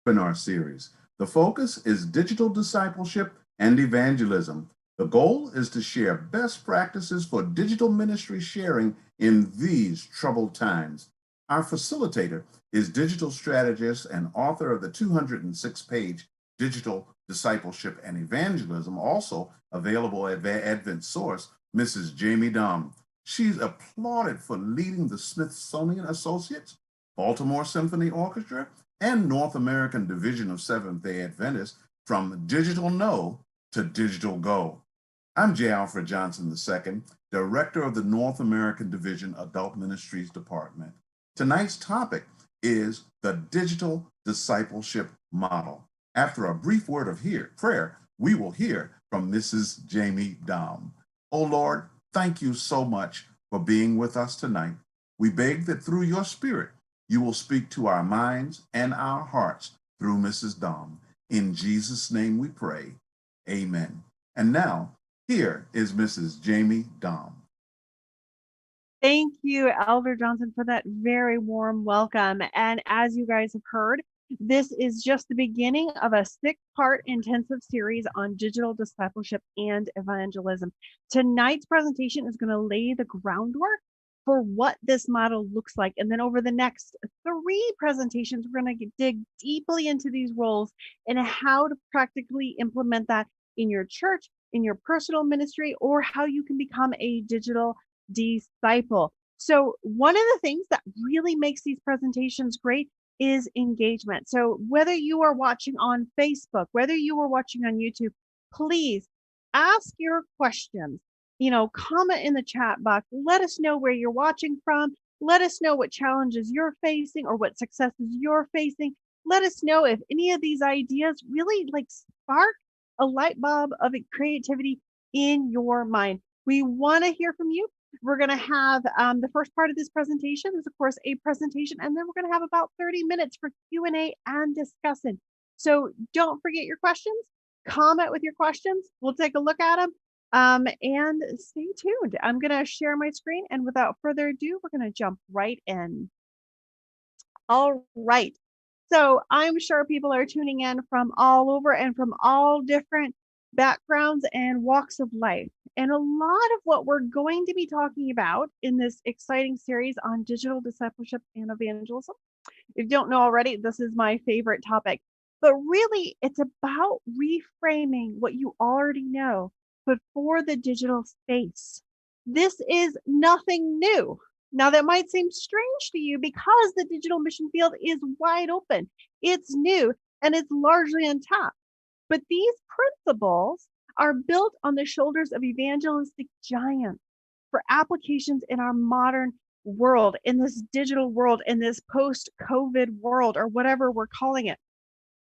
webinar series. The focus is digital discipleship and evangelism. The goal is to share best practices for digital ministry sharing in these troubled times. Our facilitator is digital strategist and author of the 206-page Digital Discipleship and Evangelism, also available at Advent Source, Mrs. Jamie Dom. She's applauded for leading the Smithsonian Associates, Baltimore Symphony Orchestra, and North American Division of Seventh-day Adventists from Digital No to Digital Go. I'm J. Alfred Johnson II, Director of the North American Division Adult Ministries Department. Tonight's topic is the digital discipleship model. After a brief word of prayer, we will hear from Mrs. Jamie Dom. Oh Lord, thank you so much for being with us tonight. We beg that through your Spirit, you will speak to our minds and our hearts through Mrs. Dom. In Jesus' name we pray, amen. And now, here is Mrs. Jamie Dom. Thank you, Elder Johnson, for that very warm welcome. And as you guys have heard, this is just the beginning of a 6-part intensive series on digital discipleship and evangelism. Tonight's presentation is going to lay the groundwork for what this model looks like. And then over the next 3 presentations, we're going to dig deeply into these roles and how to practically implement that in your church, in your personal ministry, or how you can become a digital disciple. So one of the things that really makes these presentations great is engagement. So whether you are watching on Facebook, whether you are watching on YouTube, please ask your questions. Comment in the chat box. Let us know where you're watching from. Let us know what challenges you're facing or what successes you're facing. Let us know if any of these ideas really spark a light bulb of creativity in your mind. We want to hear from you. We're going to have the first part of this presentation is, of course, a presentation, and then we're going to have about 30 minutes for Q&A and discussion. So don't forget your questions. Comment with your questions. We'll take a look at them, and stay tuned. I'm going to share my screen, and without further ado, we're going to jump right in. All right. So I'm sure people are tuning in from all over and from all different backgrounds and walks of life. And a lot of what we're going to be talking about in this exciting series on digital discipleship and evangelism, if you don't know already, this is my favorite topic. But really, it's about reframing what you already know, but for the digital space. This is nothing new. Now, that might seem strange to you because the digital mission field is wide open. It's new and it's largely untapped. But these principles are built on the shoulders of evangelistic giants for applications in our modern world, in this digital world, in this post-COVID world, or whatever we're calling it.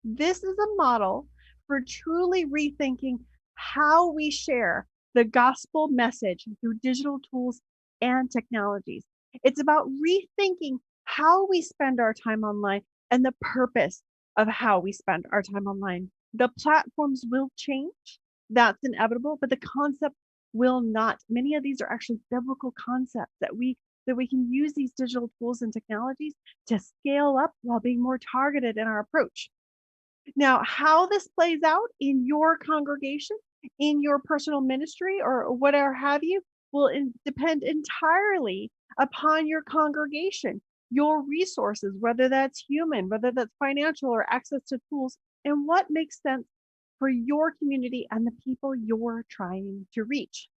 This is a model for truly rethinking how we share the gospel message through digital tools and technologies. It's about rethinking how we spend our time online and the purpose of how we spend our time online. The platforms will change. That's inevitable, but the concept will not. Many of these are actually biblical concepts that we can use these digital tools and technologies to scale up while being more targeted in our approach. Now, how this plays out in your congregation, in your personal ministry, or whatever have you, will depend entirely upon your congregation, your resources, whether that's human, whether that's financial, or access to tools, and what makes sense for your community and the people you're trying to reach.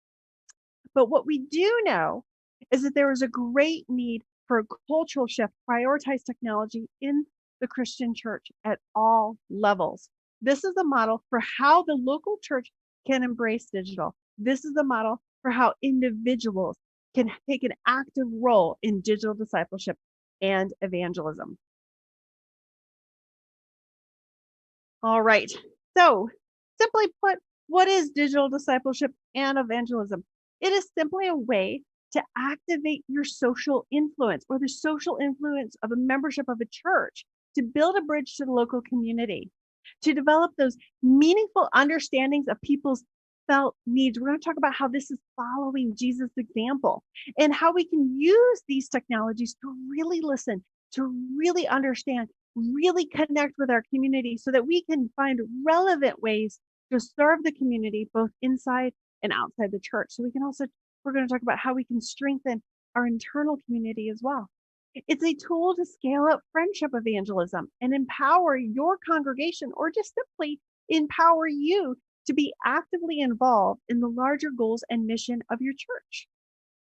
But what we do know is that there is a great need for a cultural shift, prioritize technology in the Christian church at all levels. This is a model for how the local church can embrace digital. This is a model for how individuals can take an active role in digital discipleship and evangelism. All right. So, simply put, what is digital discipleship and evangelism? It is simply a way to activate your social influence or the social influence of a membership of a church to build a bridge to the local community, to develop those meaningful understandings of people's felt needs. We're going to talk about how this is following Jesus' example and how we can use these technologies to really listen, to really understand, really connect with our community so that we can find relevant ways to serve the community both inside and outside the church. So we're going to talk about how we can strengthen our internal community as well. It's a tool to scale up friendship evangelism and empower your congregation, or just simply empower you to be actively involved in the larger goals and mission of your church,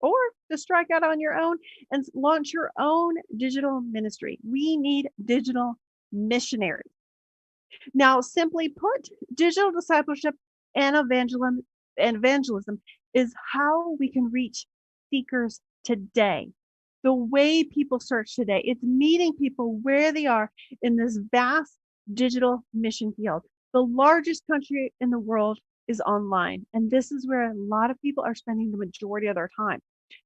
or to strike out on your own and launch your own digital ministry. We need digital missionaries. Now, simply put, digital discipleship and evangelism is how we can reach seekers today. The way people search today, it's meeting people where they are in this vast digital mission field. The largest country in the world is online, and this is where a lot of people are spending the majority of their time.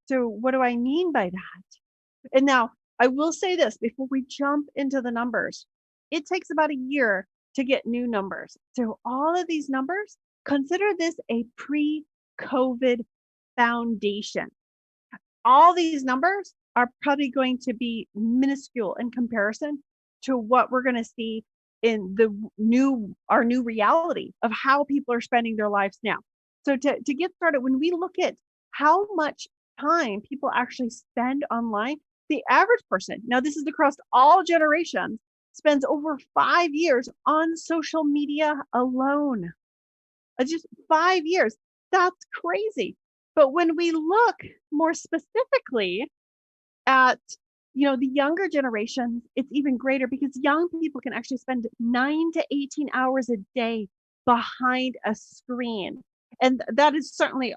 So what do I mean by that? And now I will say this before we jump into the numbers. It takes about a year to get new numbers. So all of these numbers, consider this a pre-COVID foundation. All these numbers are probably going to be minuscule in comparison to what we're going to see in our new reality of how people are spending their lives now. So to get started, when we look at how much time people actually spend online, the average person, now this is across all generations, spends over 5 years on social media alone. Just 5 years. That's crazy. But when we look more specifically at the younger generations, it's even greater, because young people can actually spend 9 to 18 hours a day behind a screen. And that is certainly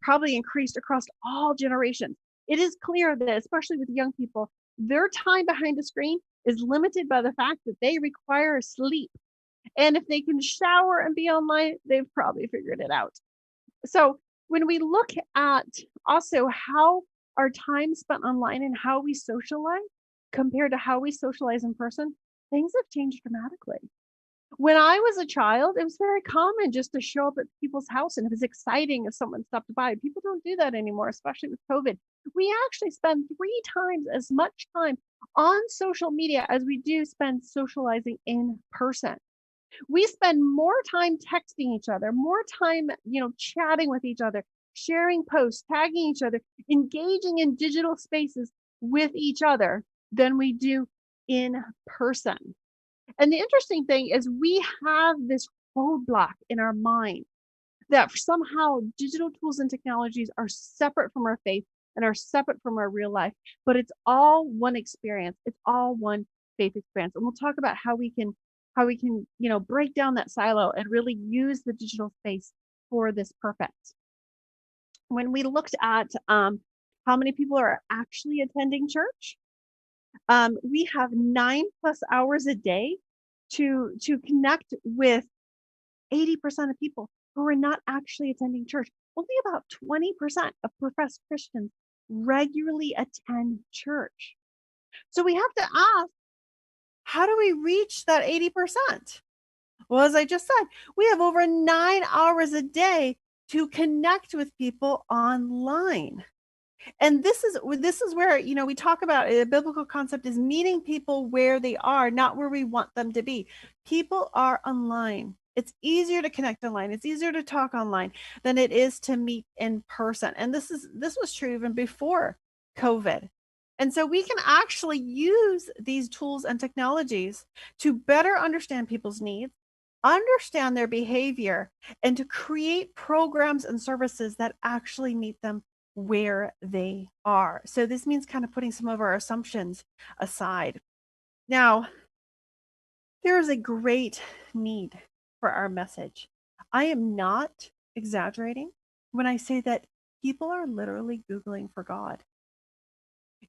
probably increased across all generations. It is clear that, especially with young people, their time behind a screen is limited by the fact that they require sleep. And if they can shower and be online, they've probably figured it out. So when we look at also how our time spent online and how we socialize compared to how we socialize in person, things have changed dramatically. When I was a child, it was very common just to show up at people's house, and it was exciting if someone stopped by. People don't do that anymore, especially with COVID. We actually spend 3 times as much time on social media as we do spend socializing in person. We spend more time texting each other, more time, chatting with each other, sharing posts, tagging each other, engaging in digital spaces with each other than we do in person. And the interesting thing is we have this roadblock in our mind that somehow digital tools and technologies are separate from our faith and are separate from our real life, but it's all one experience. It's all one faith experience. And we'll talk about how we can, break down that silo and really use the digital space for this purpose. When we looked at how many people are actually attending church, we have 9+ hours a day to connect with 80% of people who are not actually attending church. Only about 20% of professed Christians regularly attend church. So we have to ask, how do we reach that 80%? Well, as I just said, we have over 9 hours a day to connect with people online. And this is where, we talk about a biblical concept is meeting people where they are, not where we want them to be. People are online. It's easier to connect online. It's easier to talk online than it is to meet in person. And this was true even before COVID. And so we can actually use these tools and technologies to better understand people's needs, understand their behavior, and to create programs and services that actually meet them where they are. So this means kind of putting some of our assumptions aside. Now, there is a great need for our message. I am not exaggerating when I say that people are literally Googling for God.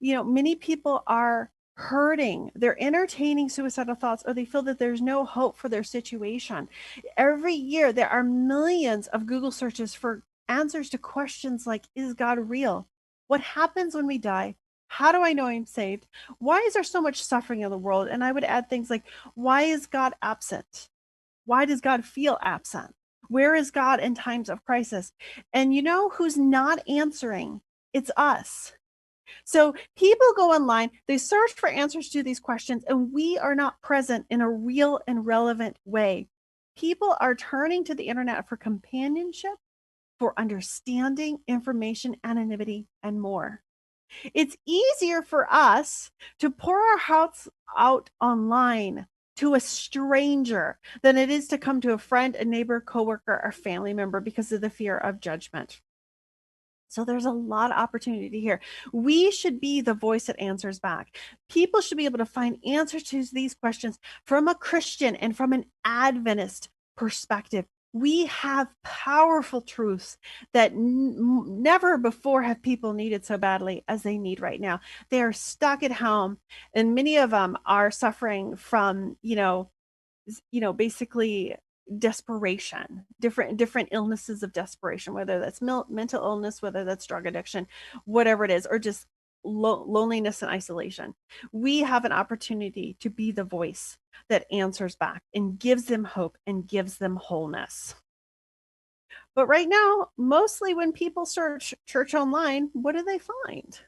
Many people are hurting. They're entertaining suicidal thoughts, or they feel that there's no hope for their situation. Every year, there are millions of Google searches for answers to questions like, is God real? What happens when we die? How do I know I'm saved? Why is there so much suffering in the world? And I would add things like, why is God absent? Why does God feel absent? Where is God in times of crisis? And you know who's not answering? It's us. So people go online, they search for answers to these questions, and we are not present in a real and relevant way. People are turning to the internet for companionship, for understanding, information, anonymity, and more. It's easier for us to pour our hearts out online to a stranger than it is to come to a friend, a neighbor, coworker, or family member because of the fear of judgment. So there's a lot of opportunity here. We should be the voice that answers back. People should be able to find answers to these questions from a Christian and from an Adventist perspective. We have powerful truths that never before have people needed so badly as they need right now. They are stuck at home, and many of them are suffering from, basically desperation, different illnesses of desperation, whether that's mental illness, whether that's drug addiction, whatever it is, or just loneliness and isolation. We have an opportunity to be the voice that answers back and gives them hope and gives them wholeness. But right now, mostly when people search church online, what do they find?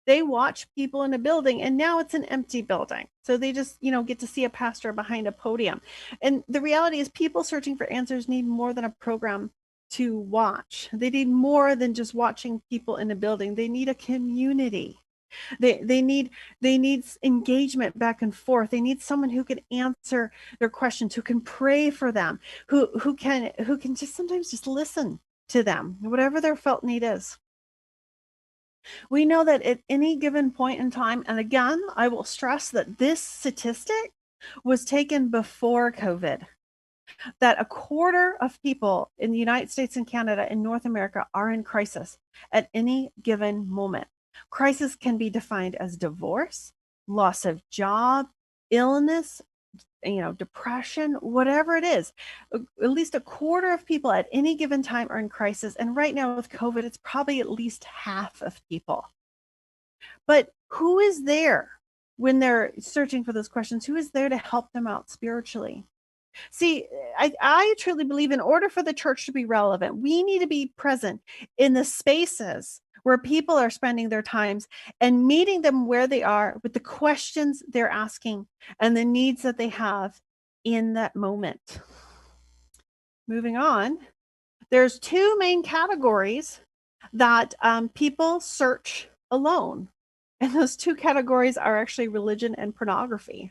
They watch people in a building, and now it's an empty building. So they just, get to see a pastor behind a podium. And the reality is people searching for answers need more than a program to watch. They need more than just watching people in a building. They need a community. They need engagement back and forth. They need someone who can answer their questions, who can pray for them, who can just sometimes just listen to them, whatever their felt need is. We know that at any given point in time, and again, I will stress that this statistic was taken before COVID, that a quarter of people in the United States and Canada and North America are in crisis at any given moment. Crisis can be defined as divorce, loss of job, illness, depression, whatever it is. At least a quarter of people at any given time are in crisis. And right now with COVID, it's probably at least half of people. But who is there when they're searching for those questions? Who is there to help them out spiritually? See, I truly believe in order for the church to be relevant, we need to be present in the spaces where people are spending their times and meeting them where they are with the questions they're asking and the needs that they have in that moment. Moving on, there's two main categories that people search alone. And those two categories are actually religion and pornography.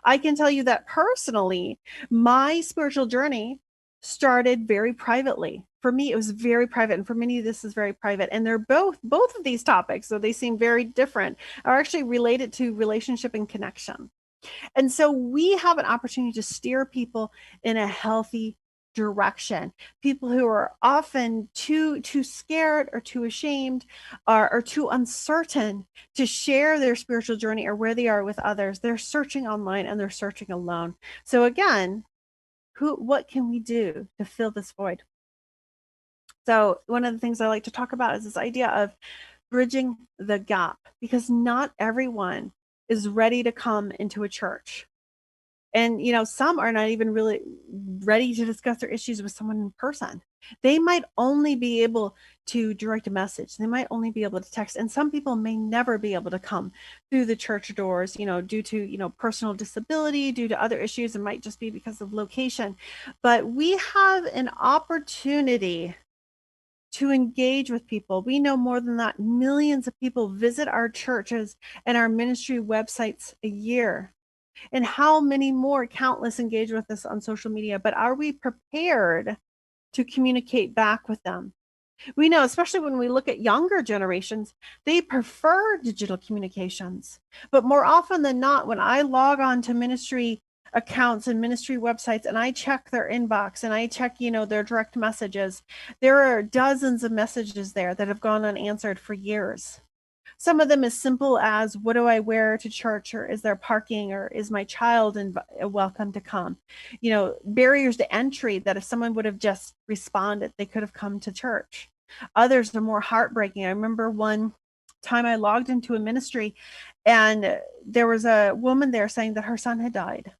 I can tell you that personally, my spiritual journey started very privately. For me, it was very private, and for many, this is very private. And they're both of these topics, though they seem very different, are actually related to relationship and connection. And so we have an opportunity to steer people in a healthy direction. People who are often too scared or too ashamed or too uncertain to share their spiritual journey or where they are with others. They're searching online and they're searching alone. So again, what can we do to fill this void? So one of the things I like to talk about is this idea of bridging the gap, because not everyone is ready to come into a church. And, some are not even really ready to discuss their issues with someone in person. They might only be able to direct a message. They might only be able to text. And some people may never be able to come through the church doors, due to, personal disability, due to other issues. It might just be because of location. But we have an opportunity to engage with people. We know more than that. Millions of people visit our churches and our ministry websites a year. And how many more countless engage with us on social media, but are we prepared to communicate back with them? We know, especially when we look at younger generations, they prefer digital communications. But more often than not, when I log on to ministry accounts and ministry websites and I check their inbox and I check, their direct messages, there are dozens of messages there that have gone unanswered for years. Some of them as simple as, what do I wear to church? Or is there parking? Or is my child welcome to come? Barriers to entry that if someone would have just responded, they could have come to church. Others are more heartbreaking. I remember one time I logged into a ministry and there was a woman there saying that her son had died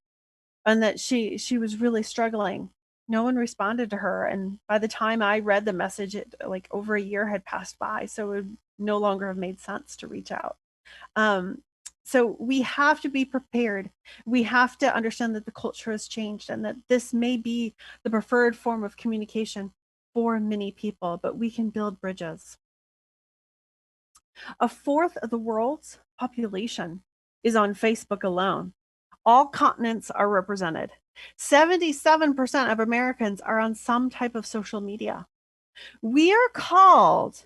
and that she was really struggling No one responded to her. And by the time I read the message, it like over a year had passed by. So it would no longer have made sense to reach out. So we have to be prepared. We have to understand that the culture has changed and that this may be the preferred form of communication for many people, but we can build bridges. A fourth of the world's population is on Facebook alone. All continents are represented. 77% of Americans are on some type of social media. We are called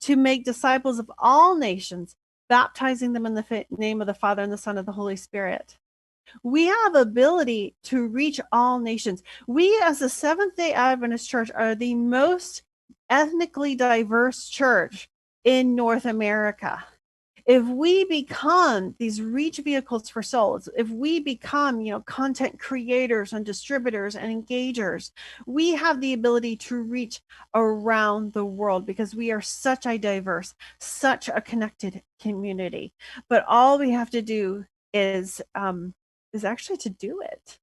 to make disciples of all nations, baptizing them in the name of the Father and the Son and the Holy Spirit. We have ability to reach all nations. We, as the Seventh-day Adventist Church, are the most ethnically diverse church in North America. If we become these reach vehicles for souls, if we become, content creators and distributors and engagers, we have the ability to reach around the world because we are such a diverse, such a connected community. But all we have to do is actually to do it.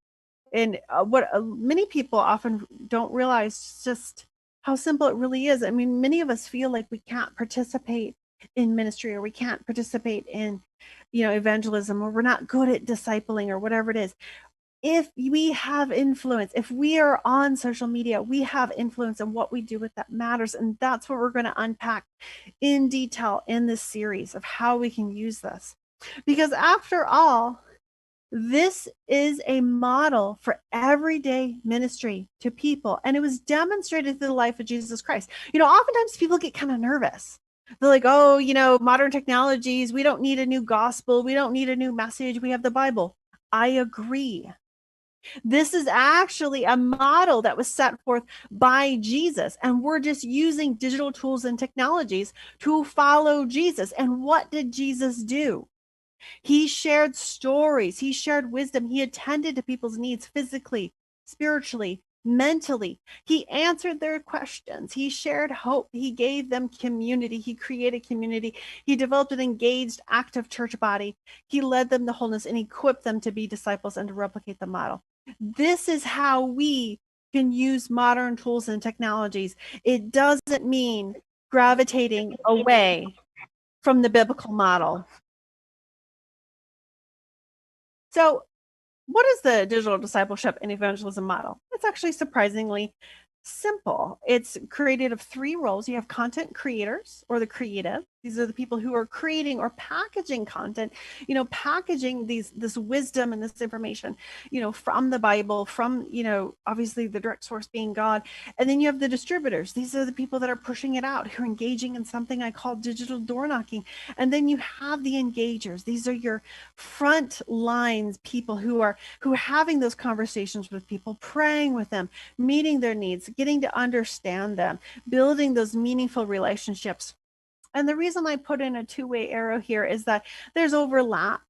And what many people often don't realize just how simple it really is. I mean, many of us feel like we can't participate in ministry, or we can't participate in, evangelism, or we're not good at discipling, or whatever it is. If we have influence, if we are on social media, we have influence, and what we do with that matters. And that's what we're going to unpack in detail in this series of how we can use this. Because after all, this is a model for everyday ministry to people. And it was demonstrated through the life of Jesus Christ. Oftentimes people get kind of nervous. They're like, oh, modern technologies, we don't need a new gospel. We don't need a new message. We have the Bible. I agree. This is actually a model that was set forth by Jesus. And we're just using digital tools and technologies to follow Jesus. And what did Jesus do? He shared stories. He shared wisdom. He attended to people's needs physically, spiritually, mentally. He answered their questions. He shared hope. He gave them community. He created community. He developed an engaged, active church body. He led them to wholeness and equipped them to be disciples and to replicate the model. This is how we can use modern tools and technologies. It doesn't mean gravitating away from the biblical model. So what is the digital discipleship and evangelism model? It's actually surprisingly simple. It's created of three roles. You have content creators, or the creative. These are the people who are creating or packaging content, packaging this wisdom and this information, from the Bible, from, obviously the direct source being God. And then you have the distributors. These are the people that are pushing it out, who are engaging in something I call digital door knocking. And then you have the engagers. These are your front lines people who are having those conversations with people, praying with them, meeting their needs, getting to understand them, building those meaningful relationships. And the reason I put in a two-way arrow here is that there's overlap.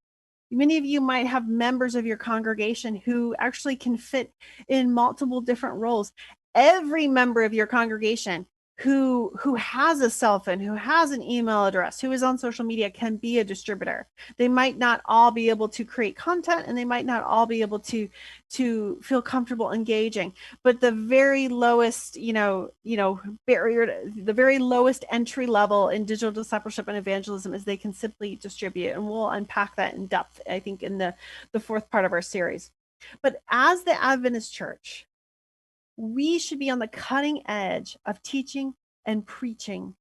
Many of you might have members of your congregation who actually can fit in multiple different roles. Every member of your congregation who has a cell phone, who has an email address, who is on social media can be a distributor. They might not all be able to create content, and they might not all be able to feel comfortable engaging. But the very lowest, barrier, the very lowest entry level in digital discipleship and evangelism is they can simply distribute. And we'll unpack that in depth, I think, in the fourth part of our series. But as the Adventist Church, we should be on the cutting edge of teaching and preaching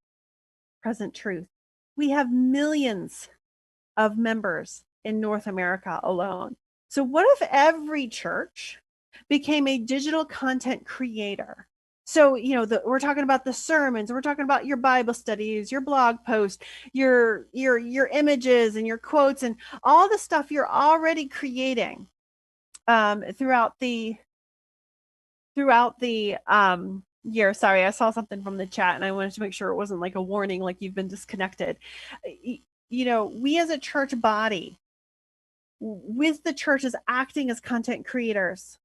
present truth. We have millions of members in North America alone. So what if every church became a digital content creator? So, we're talking about the sermons, we're talking about your Bible studies, your blog posts, your images and your quotes, and all the stuff you're already creating throughout the year. Sorry, I saw something from the chat and I wanted to make sure it wasn't like a warning, like you've been disconnected. We as a church body, with the churches acting as content creators,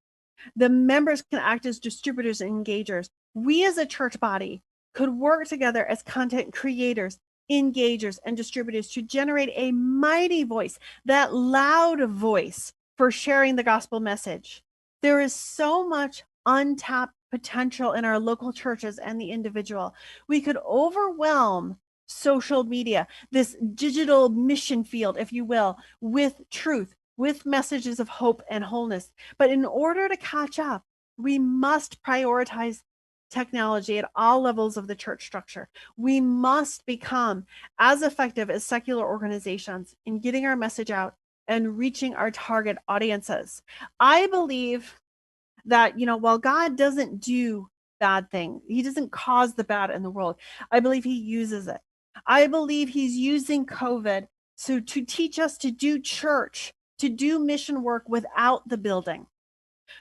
the members can act as distributors and engagers. We as a church body could work together as content creators, engagers, and distributors to generate a mighty voice, that loud voice for sharing the gospel message. There is so much untapped potential in our local churches and the individual. We could overwhelm social media, this digital mission field, if you will, with truth, with messages of hope and wholeness. But in order to catch up, we must prioritize technology at all levels of the church structure. We must become as effective as secular organizations in getting our message out and reaching our target audiences. I believe that, while God doesn't do bad things, he doesn't cause the bad in the world. I believe he uses it. I believe he's using COVID to teach us to do church, to do mission work without the building,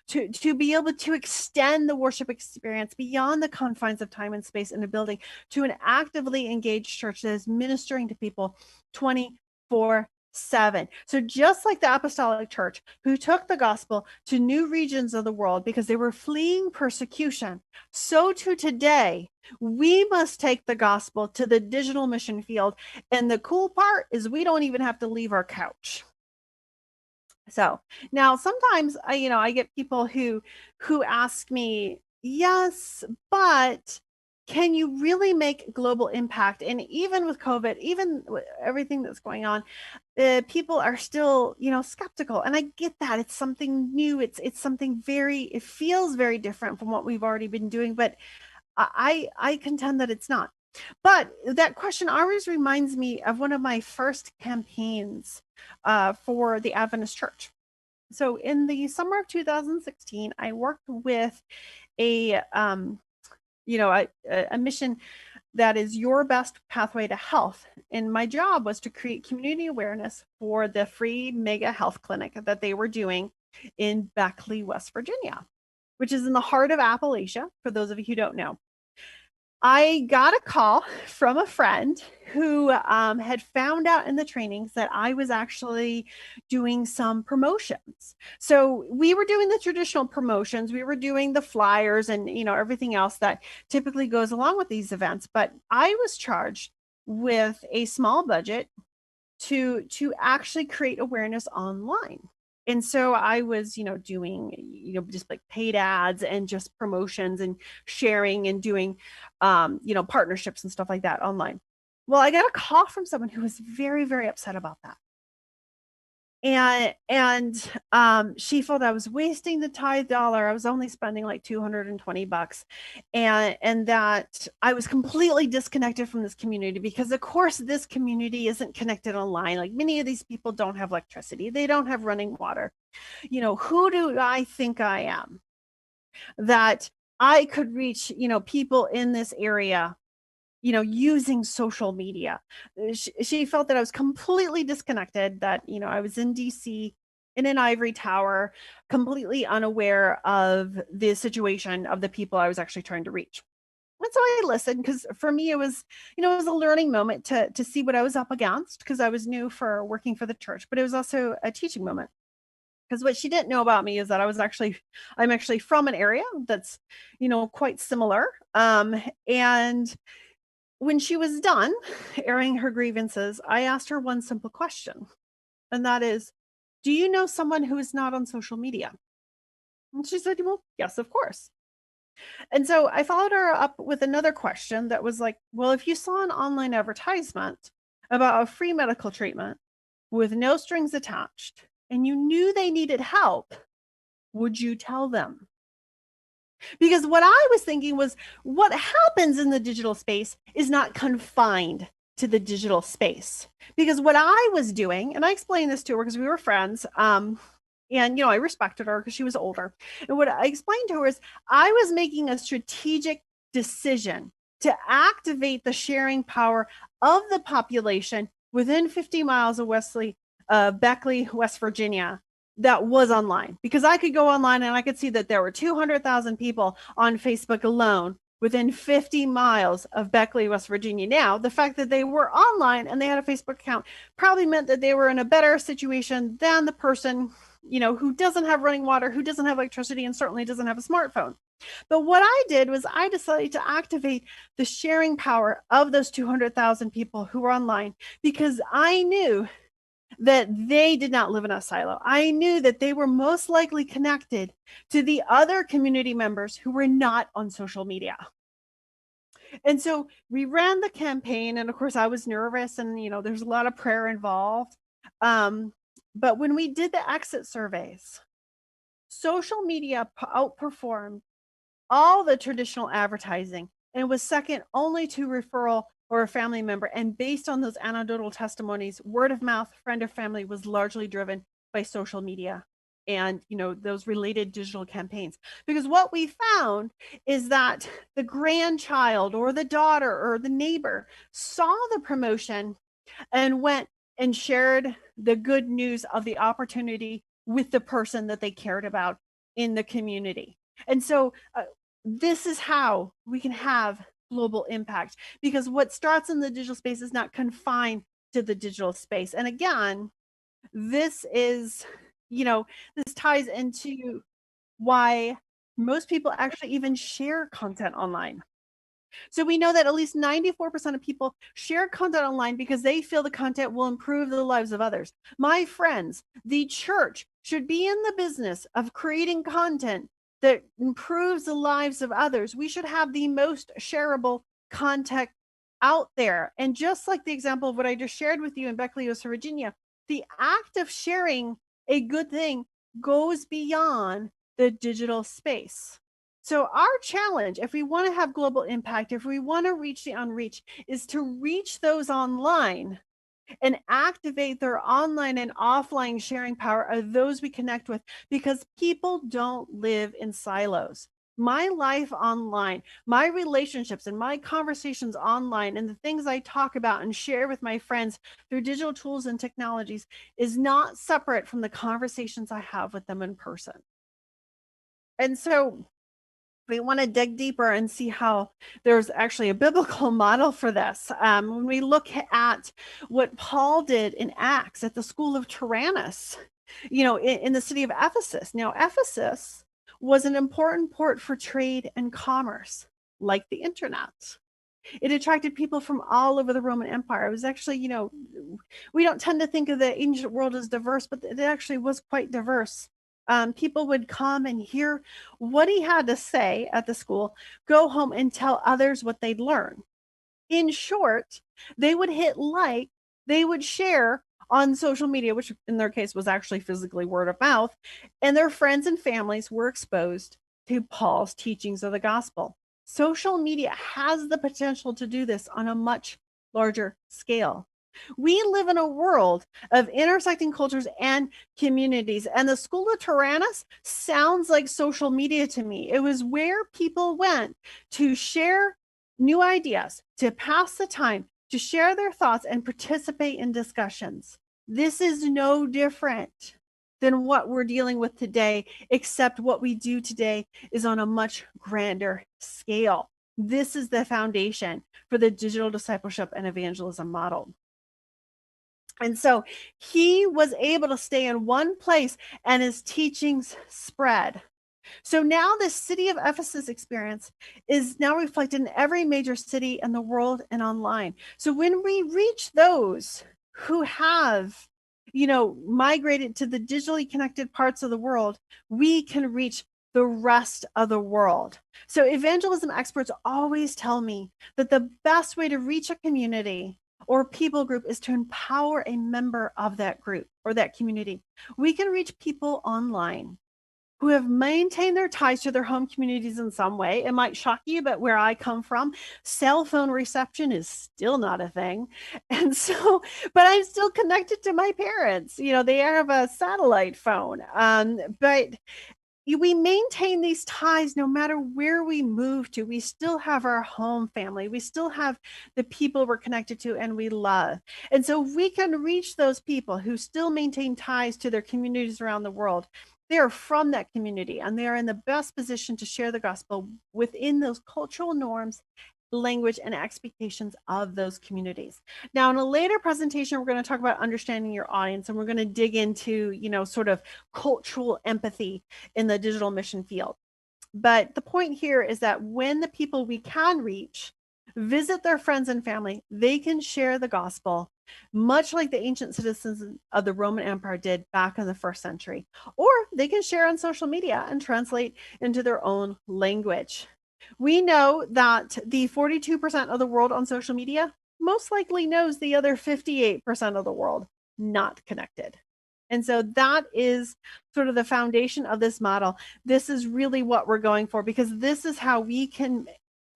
to be able to extend the worship experience beyond the confines of time and space in a building, to an actively engaged church that is ministering to people 24/7. So just like the apostolic church who took the gospel to new regions of the world because they were fleeing persecution, so too today we must take the gospel to the digital mission field. And the cool part is we don't even have to leave our couch. So now sometimes I get people who ask me, yes, but can you really make global impact? And even with COVID, even with everything that's going on, people are still, skeptical. And I get that. It's something new. It's something it feels very different from what we've already been doing. But I contend that it's not. But that question always reminds me of one of my first campaigns for the Adventist Church. So in the summer of 2016, I worked with a mission that is your best pathway to health. And my job was to create community awareness for the free mega health clinic that they were doing in Beckley, West Virginia, which is in the heart of Appalachia, for those of you who don't know. I got a call from a friend who had found out in the trainings that I was actually doing some promotions. So we were doing the traditional promotions. We were doing the flyers and, everything else that typically goes along with these events. But I was charged with a small budget to actually create awareness online. And so I was, doing, just like paid ads and just promotions and sharing and doing, partnerships and stuff like that online. Well, I got a call from someone who was very, very upset about that. And she felt I was wasting the tithe dollar. I was only spending like $220, and that I was completely disconnected from this community because, of course, this community isn't connected online. Like many of these people don't have electricity, they don't have running water. Who do I think I am that I could reach, people in this area, using social media? She felt that I was completely disconnected, that, I was in DC in an ivory tower, completely unaware of the situation of the people I was actually trying to reach. And so I listened because for me, it was a learning moment to see what I was up against because I was new for working for the church, but it was also a teaching moment. Because what she didn't know about me is that I'm actually from an area that's, quite similar. And when she was done airing her grievances, I asked her one simple question, and that is, do you know someone who is not on social media? And she said, well, yes, of course. And so I followed her up with another question that was like, well, if you saw an online advertisement about a free medical treatment with no strings attached, and you knew they needed help, would you tell them? Because what I was thinking was what happens in the digital space is not confined to the digital space. Because what I was doing, and I explained this to her because we were friends, and I respected her because she was older. And what I explained to her is I was making a strategic decision to activate the sharing power of the population within 50 miles of Beckley, West Virginia, that was online, because I could go online and I could see that there were 200,000 people on Facebook alone within 50 miles of Beckley, West Virginia. Now, the fact that they were online and they had a Facebook account probably meant that they were in a better situation than the person, who doesn't have running water, who doesn't have electricity, and certainly doesn't have a smartphone. But what I did was I decided to activate the sharing power of those 200,000 people who were online, because I knew that they did not live in a silo. I knew that they were most likely connected to the other community members who were not on social media. And so we ran the campaign, and of course I was nervous, and there's a lot of prayer involved. But when we did the exit surveys, social media outperformed all the traditional advertising and was second only to referral or a family member. And based on those anecdotal testimonies, word of mouth, friend or family was largely driven by social media and those related digital campaigns. Because what we found is that the grandchild or the daughter or the neighbor saw the promotion and went and shared the good news of the opportunity with the person that they cared about in the community. And so this is how we can have global impact, because what starts in the digital space is not confined to the digital space. And again, this is, this ties into why most people actually even share content online. So we know that at least 94% of people share content online because they feel the content will improve the lives of others. My friends, the church should be in the business of creating content that improves the lives of others. We should have the most shareable content out there. And just like the example of what I just shared with you in Beckley, West Virginia, the act of sharing a good thing goes beyond the digital space. So our challenge, if we want to have global impact, if we want to reach the unreached, is to reach those online and activate their online and offline sharing power of those we connect with, because people don't live in silos. My life online, my relationships and my conversations online, and the things I talk about and share with my friends through digital tools and technologies is not separate from the conversations I have with them in person. And so we want to dig deeper and see how there's actually a biblical model for this. When we look at what Paul did in Acts at the school of Tyrannus, in the city of Ephesus. Now, Ephesus was an important port for trade and commerce, like the internet. It attracted people from all over the Roman Empire. It was actually, we don't tend to think of the ancient world as diverse, but it actually was quite diverse. People would come and hear what he had to say at the school, go home and tell others what they'd learn. In short, they would hit like, they would share on social media, which in their case was actually physically word of mouth, and their friends and families were exposed to Paul's teachings of the gospel. Social media has the potential to do this on a much larger scale. We live in a world of intersecting cultures and communities, and the School of Tyrannus sounds like social media to me. It was where people went to share new ideas, to pass the time, to share their thoughts and participate in discussions. This is no different than what we're dealing with today, except what we do today is on a much grander scale. This is the foundation for the digital discipleship and evangelism model. And so he was able to stay in one place and his teachings spread. So now the city of Ephesus experience is now reflected in every major city in the world and online. So when we reach those who have, migrated to the digitally connected parts of the world, we can reach the rest of the world. So evangelism experts always tell me that the best way to reach a community or people group is to empower a member of that group or that community. We can reach people online who have maintained their ties to their home communities in some way. It might shock you, but where I come from, cell phone reception is still not a thing. And so, but I'm still connected to my parents. They have a satellite phone. But we maintain these ties no matter where we move to. We still have our home family. We still have the people we're connected to and we love. And so we can reach those people who still maintain ties to their communities around the world. They are from that community and they are in the best position to share the gospel within those cultural norms, language, and expectations of those communities. Now, in a later presentation, we're going to talk about understanding your audience, and we're going to dig into, sort of cultural empathy in the digital mission field. But the point here is that when the people we can reach visit their friends and family, they can share the gospel much like the ancient citizens of the Roman Empire did back in the first century. Or they can share on social media and translate into their own language. We know that the 42% of the world on social media most likely knows the other 58% of the world not connected. And so that is sort of the foundation of this model. This is really what we're going for, because this is how we can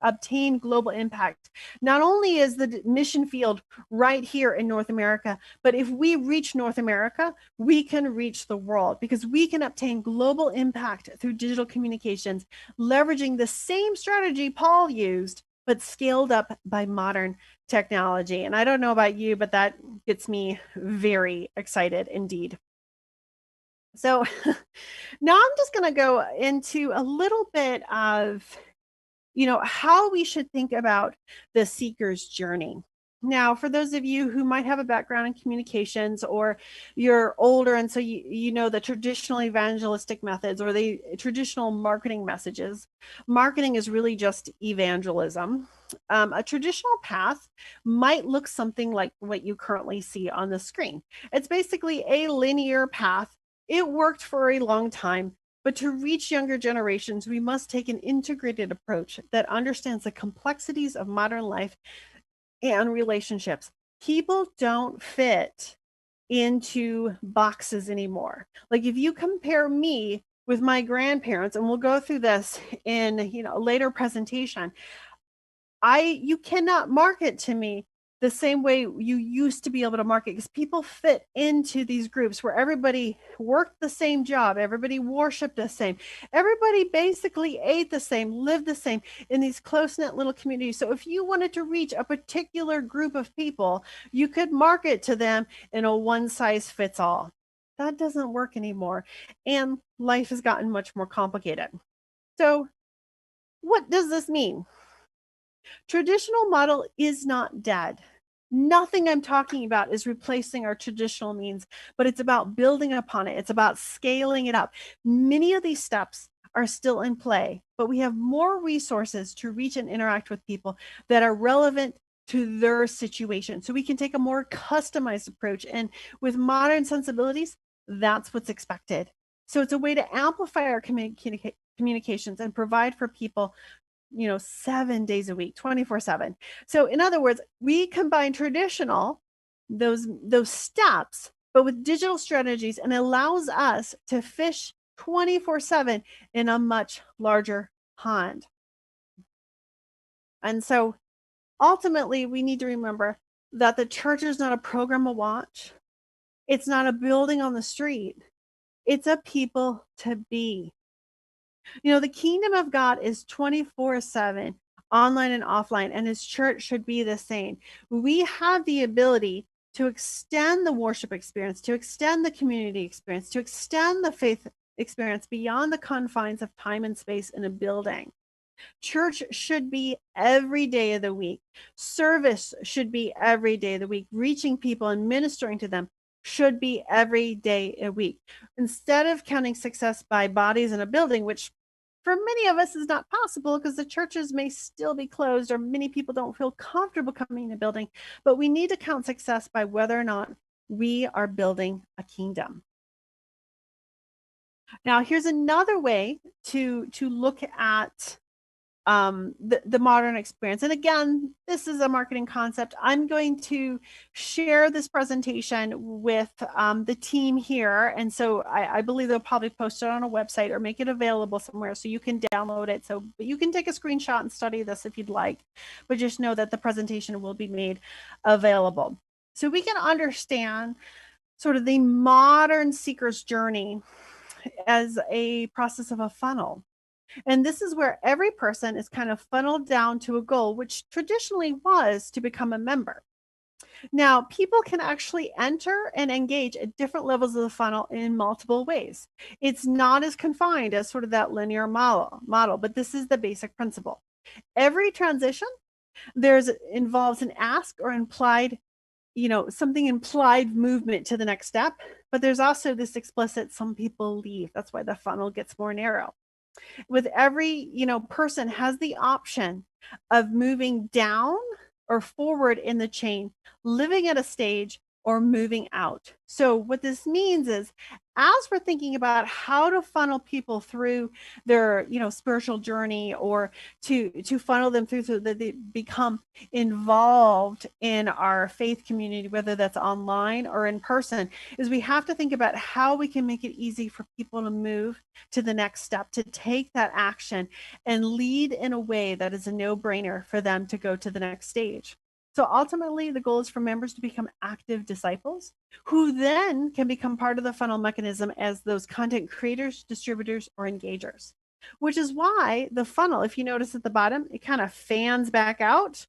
obtain global impact. Not only is the mission field right here in North America, but if we reach North America, we can reach the world, because we can obtain global impact through digital communications, leveraging the same strategy Paul used, but scaled up by modern technology. And I don't know about you, but that gets me very excited indeed. So now I'm just going to go into a little bit of how we should think about the seeker's journey. Now, for those of you who might have a background in communications, or you're older and so you know the traditional evangelistic methods or the traditional marketing messages, marketing is really just evangelism. A traditional path might look something like what you currently see on the screen. It's basically a linear path. It worked for a long time. But to reach younger generations, we must take an integrated approach that understands the complexities of modern life and relationships. People don't fit into boxes anymore. Like if you compare me with my grandparents, and we'll go through this in a later presentation, you cannot market to me the same way you used to be able to market, because people fit into these groups where everybody worked the same job, everybody worshiped the same, everybody basically ate the same, lived the same in these close-knit little communities. So if you wanted to reach a particular group of people, you could market to them in a one-size-fits-all. That doesn't work anymore, and life has gotten much more complicated. So what does this mean? Traditional model is not dead. Nothing I'm talking about is replacing our traditional means, but it's about building upon it. It's about scaling it up. Many of these steps are still in play, but we have more resources to reach and interact with people that are relevant to their situation. So we can take a more customized approach. And with modern sensibilities, that's what's expected. So it's a way to amplify our communications and provide for people 7 days a week, 24/7. So in other words, we combine traditional, those steps, but with digital strategies, and allows us to fish 24/7 in a much larger pond. And so ultimately, we need to remember that the church is not a program to watch. It's not a building on the street. It's a people to be. The kingdom of God is 24/7, online and offline, and his church should be the same. We have the ability to extend the worship experience, to extend the community experience, to extend the faith experience beyond the confines of time and space in a building. Church should be every day of the week. Service should be every day of the week. Reaching people and ministering to them should be every day a week. Instead of counting success by bodies in a building, which for many of us is not possible because the churches may still be closed or many people don't feel comfortable coming in a building, but we need to count success by whether or not we are building a kingdom. Now, here's another way to look at the modern experience. And again, this is a marketing concept. I'm going to share this presentation with the team here. And so I believe they'll probably post it on a website or make it available somewhere so you can download it. So you can take a screenshot and study this if you'd like, but just know that the presentation will be made available. So we can understand sort of the modern seeker's journey as a process of a funnel. And this is where every person is kind of funneled down to a goal, which traditionally was to become a member. Now, people can actually enter and engage at different levels of the funnel in multiple ways. It's not as confined as sort of that linear model, but this is the basic principle. Every transition involves an ask or implied, something implied movement to the next step, but there's also this explicit some people leave. That's why the funnel gets more narrow. With every person has the option of moving down or forward in the chain, living at a stage, or moving out. So what this means is, as we're thinking about how to funnel people through their, spiritual journey, or to funnel them through so that they become involved in our faith community, whether that's online or in person, is we have to think about how we can make it easy for people to move to the next step, to take that action and lead in a way that is a no-brainer for them to go to the next stage. So ultimately, the goal is for members to become active disciples who then can become part of the funnel mechanism as those content creators, distributors, or engagers. Which is why the funnel, if you notice at the bottom, it kind of fans back out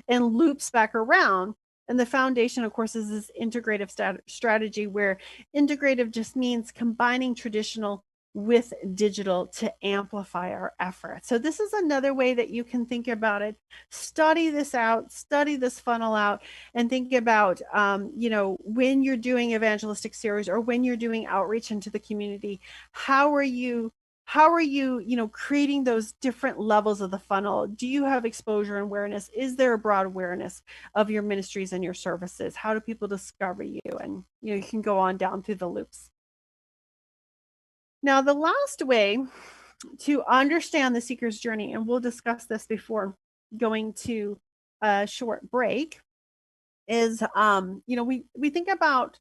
and loops back around. And the foundation, of course, is this integrative strategy, where integrative just means combining traditional with digital to amplify our efforts. So this is another way that you can think about it. Study this out, study this funnel out, and think about, when you're doing evangelistic series or when you're doing outreach into the community, how are you, creating those different levels of the funnel? Do you have exposure and awareness? Is there a broad awareness of your ministries and your services? How do people discover you? And, you can go on down through the loops. Now, the last way to understand the seeker's journey, and we'll discuss this before going to a short break, is, we think about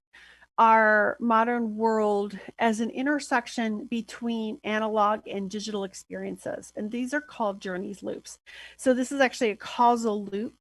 our modern world as an intersection between analog and digital experiences. And these are called journeys loops. So this is actually a causal loop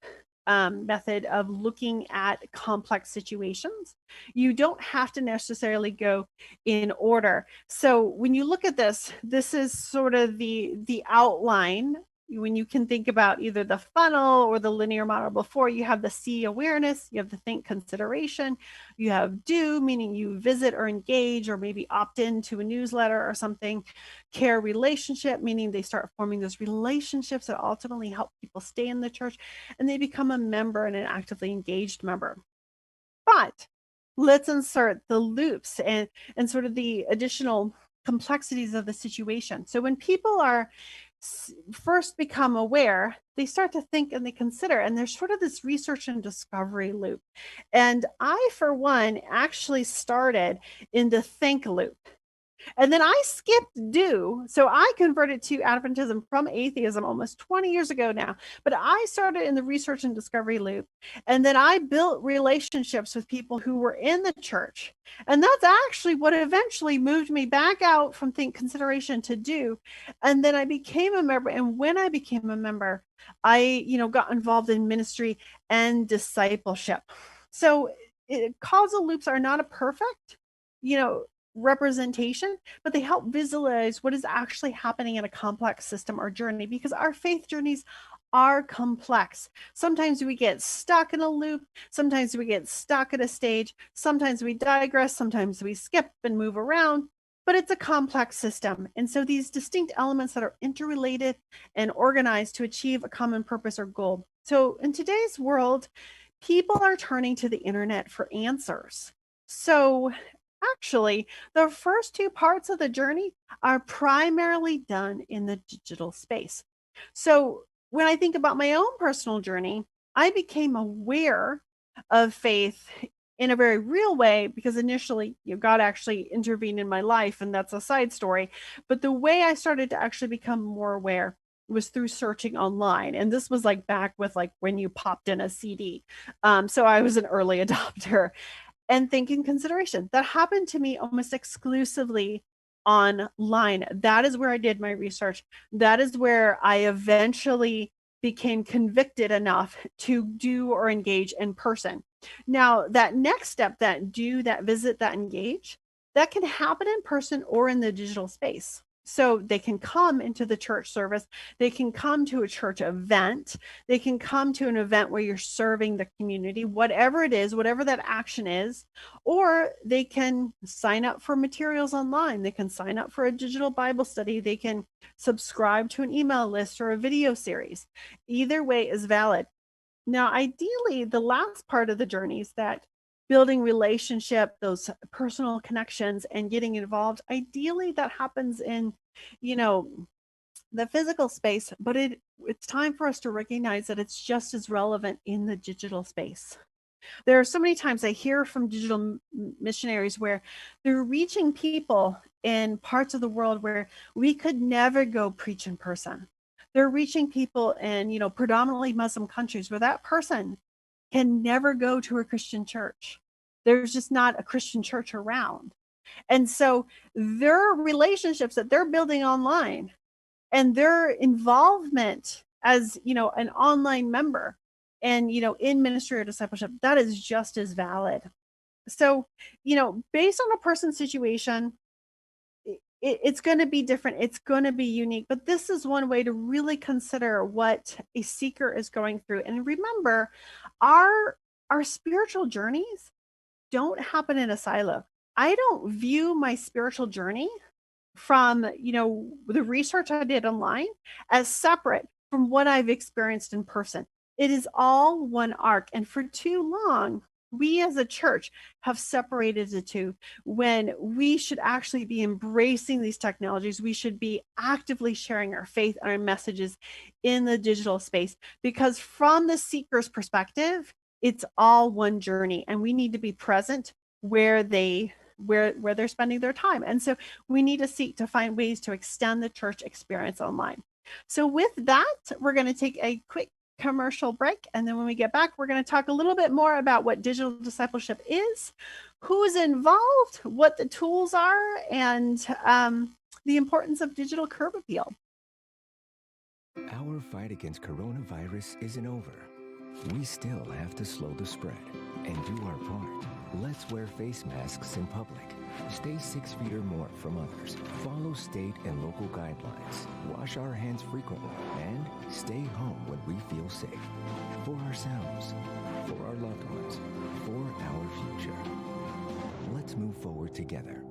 method of looking at complex situations. You don't have to necessarily go in order. So when you look at this, this is sort of the outline. When you can think about either the funnel or the linear model before, you have the see awareness, you have the think consideration, you have do, meaning you visit or engage or maybe opt into a newsletter or something, care relationship, meaning they start forming those relationships that ultimately help people stay in the church and they become a member and an actively engaged member. But let's insert the loops and sort of the additional complexities of the situation. So when people are first become aware, they start to think and they consider, and there's sort of this research and discovery loop. And I, for one, actually started in the think loop. And then I skipped do. So I converted to Adventism from atheism almost 20 years ago now. But I started in the research and discovery loop. And then I built relationships with people who were in the church. And that's actually what eventually moved me back out from think consideration to do. And then I became a member. And when I became a member, I, got involved in ministry and discipleship. So causal loops are not a perfect, representation, but they help visualize what is actually happening in a complex system or journey, because our faith journeys are complex. Sometimes we get stuck in a loop, sometimes we get stuck at a stage, sometimes we digress, sometimes we skip and move around, but it's a complex system. And so these distinct elements that are interrelated and organized to achieve a common purpose or goal. So in today's world, people are turning to the internet for answers. So actually, the first two parts of the journey are primarily done in the digital space. So when I think about my own personal journey, I became aware of faith in a very real way because initially, God actually intervened in my life, and that's a side story. But the way I started to actually become more aware was through searching online. And this was back with when you popped in a CD. So I was an early adopter. And thinking consideration. That happened to me almost exclusively online. That is where I did my research. That is where I eventually became convicted enough to do or engage in person. Now, that next step, that do, that visit, that engage, that can happen in person or in the digital space. So they can come into the church service. They can come to a church event. They can come to an event where you're serving the community, whatever it is, whatever that action is, or they can sign up for materials online. They can sign up for a digital Bible study. They can subscribe to an email list or a video series. Either way is valid. Now, ideally, the last part of the journey is that building relationship, those personal connections, and getting involved. Ideally, that happens in, the physical space, but it it's time for us to recognize that it's just as relevant in the digital space. There are so many times I hear from digital missionaries where they're reaching people in parts of the world where we could never go preach in person. They're reaching people in, predominantly Muslim countries where that person can never go to a Christian church. There's just not a Christian church around. And so their relationships that they're building online and their involvement as, an online member and, in ministry or discipleship, that is just as valid. So, based on a person's situation, it's going to be different. It's going to be unique, but this is one way to really consider what a seeker is going through. And remember, our spiritual journeys don't happen in a silo. I don't view my spiritual journey from, the research I did online as separate from what I've experienced in person. It is all one arc. And for too long, we as a church have separated the two when we should actually be embracing these technologies. We should be actively sharing our faith and our messages in the digital space, because from the seeker's perspective, it's all one journey and we need to be present where they're spending their time. And so we need to seek to find ways to extend the church experience online. So with that, we're going to take a quick commercial break. And then when we get back, we're going to talk a little bit more about what digital discipleship is, who's involved, what the tools are, and the importance of digital curb appeal. Our fight against coronavirus isn't over. We still have to slow the spread and do our part. Let's wear face masks in public. Stay 6 feet or more from others. Follow state and local guidelines. Wash our hands frequently and stay home when we feel safe. For ourselves, for our loved ones, for our future. Let's move forward together.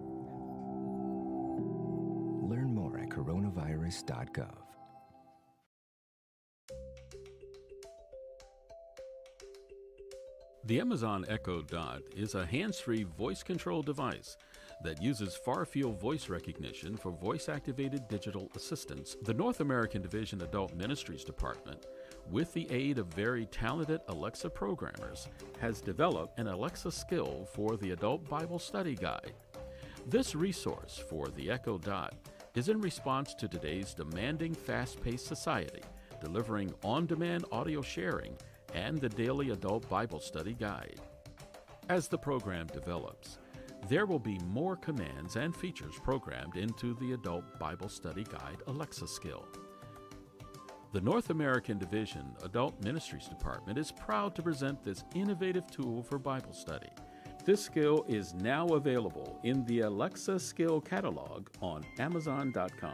Learn more at coronavirus.gov. The Amazon Echo Dot is a hands-free voice control device that uses far-field voice recognition for voice-activated digital assistants. The North American Division Adult Ministries Department, with the aid of very talented Alexa programmers, has developed an Alexa skill for the Adult Bible Study Guide. This resource for the Echo Dot is in response to today's demanding, fast-paced society, delivering on-demand audio sharing and the Daily Adult Bible Study Guide. As the program develops, there will be more commands and features programmed into the Adult Bible Study Guide Alexa skill. The North American Division Adult Ministries Department is proud to present this innovative tool for Bible study. This skill is now available in the Alexa Skill Catalog on Amazon.com.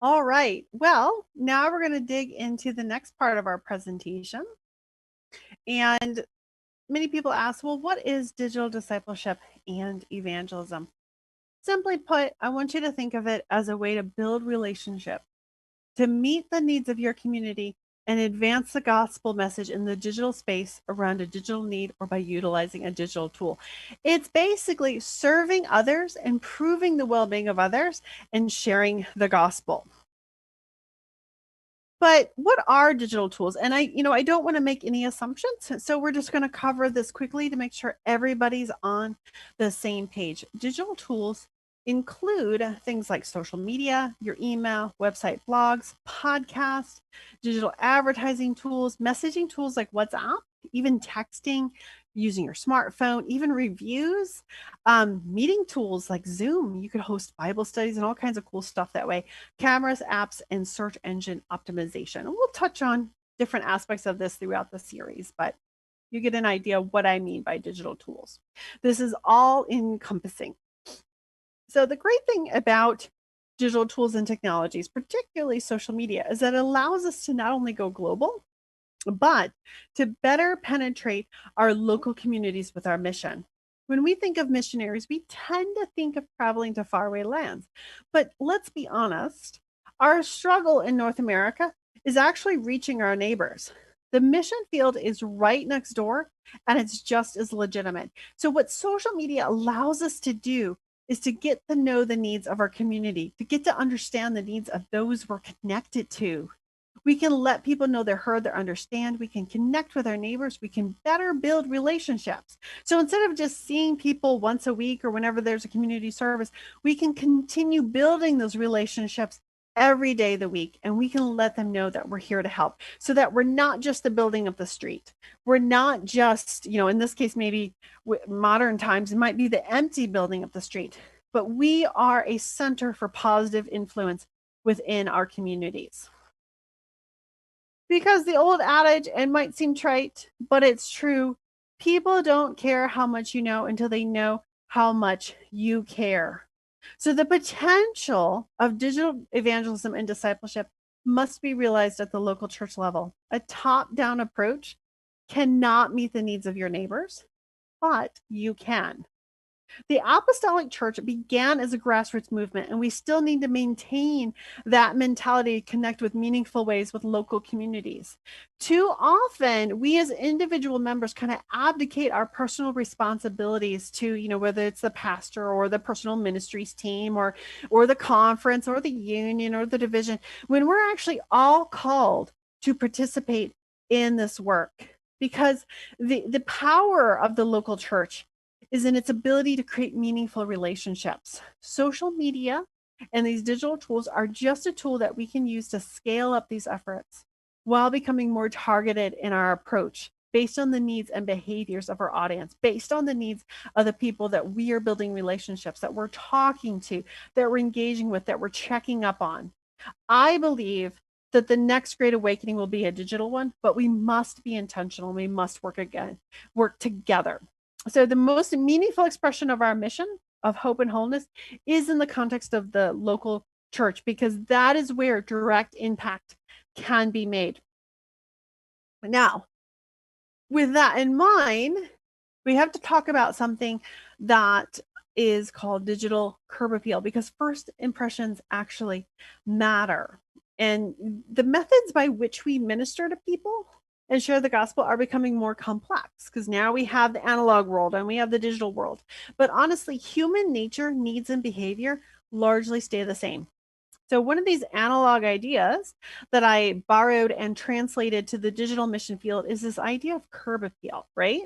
All right. Well, now we're going to dig into the next part of our presentation. And many people ask, well, what is digital discipleship and evangelism? Simply put, I want you to think of it as a way to build relationship, to meet the needs of your community and advance the gospel message in the digital space around a digital need or by utilizing a digital tool. It's basically serving others, improving the well-being of others, and sharing the gospel. But what are digital tools? And I don't want to make any assumptions. So we're just going to cover this quickly to make sure everybody's on the same page. Digital tools include things like social media, your email, website, blogs, podcasts, digital advertising tools, messaging tools like WhatsApp, even texting, using your smartphone, even reviews, meeting tools like Zoom. You could host Bible studies and all kinds of cool stuff that way. Cameras, apps, and search engine optimization. And we'll touch on different aspects of this throughout the series, but you get an idea of what I mean by digital tools. This is all encompassing. So the great thing about digital tools and technologies, particularly social media, is that it allows us to not only go global, but to better penetrate our local communities with our mission. When we think of missionaries, we tend to think of traveling to faraway lands. But let's be honest, our struggle in North America is actually reaching our neighbors. The mission field is right next door, and it's just as legitimate. So what social media allows us to do is to get to know the needs of our community, to get to understand the needs of those we're connected to. We can let people know they're heard, they understand. We can connect with our neighbors. We can better build relationships. So instead of just seeing people once a week or whenever there's a community service, we can continue building those relationships every day of the week. And we can let them know that we're here to help, so that we're not just the building of the street. We're not just, in this case, maybe modern times, it might be the empty building of the street, but we are a center for positive influence within our communities. Because the old adage, and might seem trite, but it's true, people don't care how much you know until they know how much you care. So the potential of digital evangelism and discipleship must be realized at the local church level. A top-down approach cannot meet the needs of your neighbors, but you can. The apostolic church began as a grassroots movement, and we still need to maintain that mentality to connect with meaningful ways with local communities. Too often, we as individual members kind of abdicate our personal responsibilities to, whether it's the pastor or the personal ministries team or the conference or the union or the division, when we're actually all called to participate in this work. Because the power of the local church is in its ability to create meaningful relationships. Social media and these digital tools are just a tool that we can use to scale up these efforts while becoming more targeted in our approach based on the needs and behaviors of our audience, based on the needs of the people that we are building relationships, that we're talking to, that we're engaging with, that we're checking up on. I believe that the next great awakening will be a digital one, but we must be intentional. We must work together. So the most meaningful expression of our mission of hope and wholeness is in the context of the local church, because that is where direct impact can be made. Now, with that in mind, we have to talk about something that is called digital curb appeal, because first impressions actually matter. And the methods by which we minister to people and share the gospel are becoming more complex, because now we have the analog world and we have the digital world. But honestly, human nature, needs, and behavior largely stay the same. So one of these analog ideas that I borrowed and translated to the digital mission field is this idea of curb appeal, right?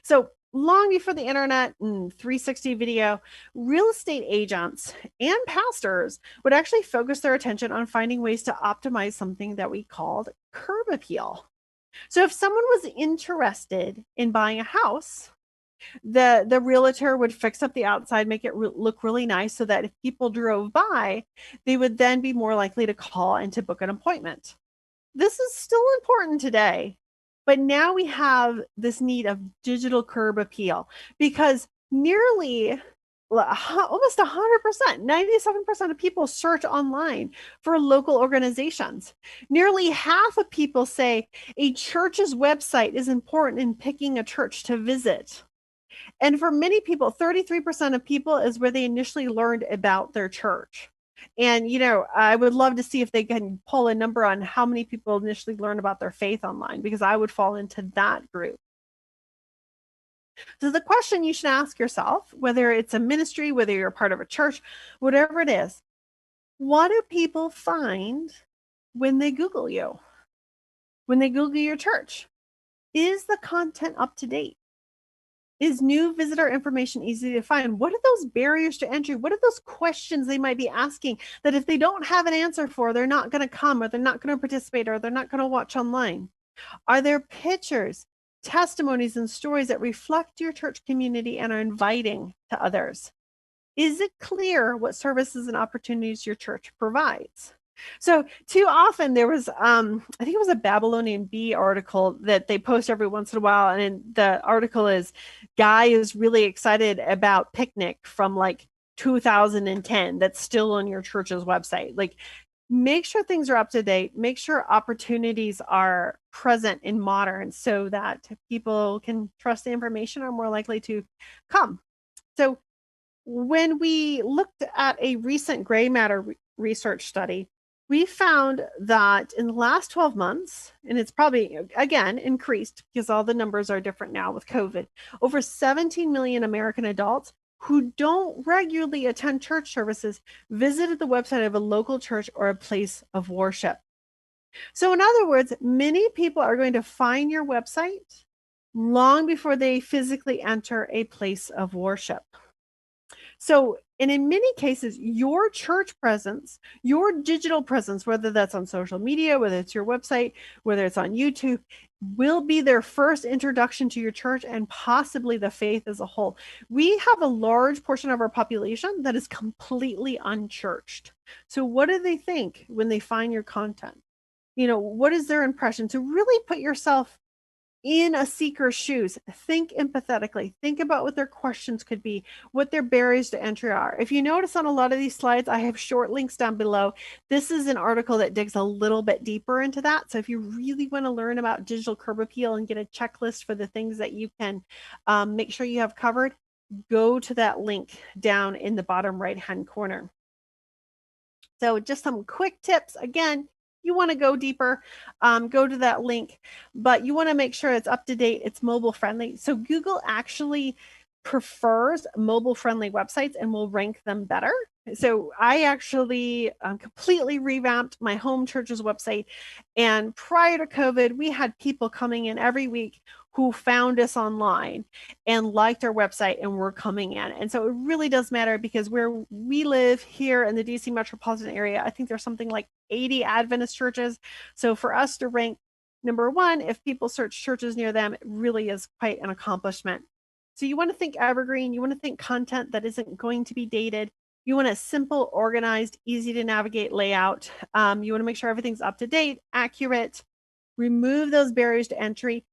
So long before the internet and 360 video, real estate agents and pastors would actually focus their attention on finding ways to optimize something that we called curb appeal. So if someone was interested in buying a house, the realtor would fix up the outside, make it look really nice, so that if people drove by, they would then be more likely to call and to book an appointment. This is still important today, but now we have this need of digital curb appeal, because nearly almost 100%, 97% of people search online for local organizations. Nearly half of people say a church's website is important in picking a church to visit. And for many people, 33% of people is where they initially learned about their church. And, I would love to see if they can pull a number on how many people initially learn about their faith online, because I would fall into that group. So the question you should ask yourself, whether it's a ministry, whether you're a part of a church, whatever it is, what do people find when they Google you? When they Google your church? Is the content up to date? Is new visitor information easy to find? What are those barriers to entry? What are those questions they might be asking that if they don't have an answer for, they're not going to come, or they're not going to participate, or they're not going to watch online? Are there pictures, testimonies, and stories that reflect your church community and are inviting to others? Is it clear what services and opportunities your church provides? So too often there was, I think it was a Babylonian Bee article that they post every once in a while. And the article is, guy is really excited about picnic from like 2010 that's still on your church's website. Like, make sure things are up to date, make sure opportunities are present and modern, so that people can trust the information, are more likely to come. So when we looked at a recent gray matter research study, we found that in the last 12 months, and it's probably, again, increased because all the numbers are different now with COVID, over 17 million American adults who don't regularly attend church services visited the website of a local church or a place of worship. So, in other words, many people are going to find your website long before they physically enter a place of worship. So, and in many cases, your church presence, your digital presence, whether that's on social media, whether it's your website, whether it's on YouTube, will be their first introduction to your church and possibly the faith as a whole. We have a large portion of our population that is completely unchurched. So, what do they think when they find your content? What is their impression? To really put yourself in a seeker's shoes, think empathetically, think about what their questions could be, what their barriers to entry are. If you notice on a lot of these slides, I have short links down below. This is an article that digs a little bit deeper into that. So if you really want to learn about digital curb appeal and get a checklist for the things that you can make sure you have covered, go to that link down in the bottom right-hand corner. So just some quick tips. Again, you want to go deeper, go to that link, but you want to make sure it's up to date, it's mobile friendly. So Google actually prefers mobile friendly websites and will rank them better. So I actually completely revamped my home church's website. And prior to COVID, we had people coming in every week who found us online and liked our website and were coming in. And so it really does matter, because where we live here in the DC metropolitan area, I think there's something like 80 Adventist churches. So for us to rank number one, if people search churches near them, it really is quite an accomplishment. So you want to think evergreen, you want to think content that isn't going to be dated. You want a simple, organized, easy to navigate layout. You want to make sure everything's up to date, accurate, remove those barriers to entry.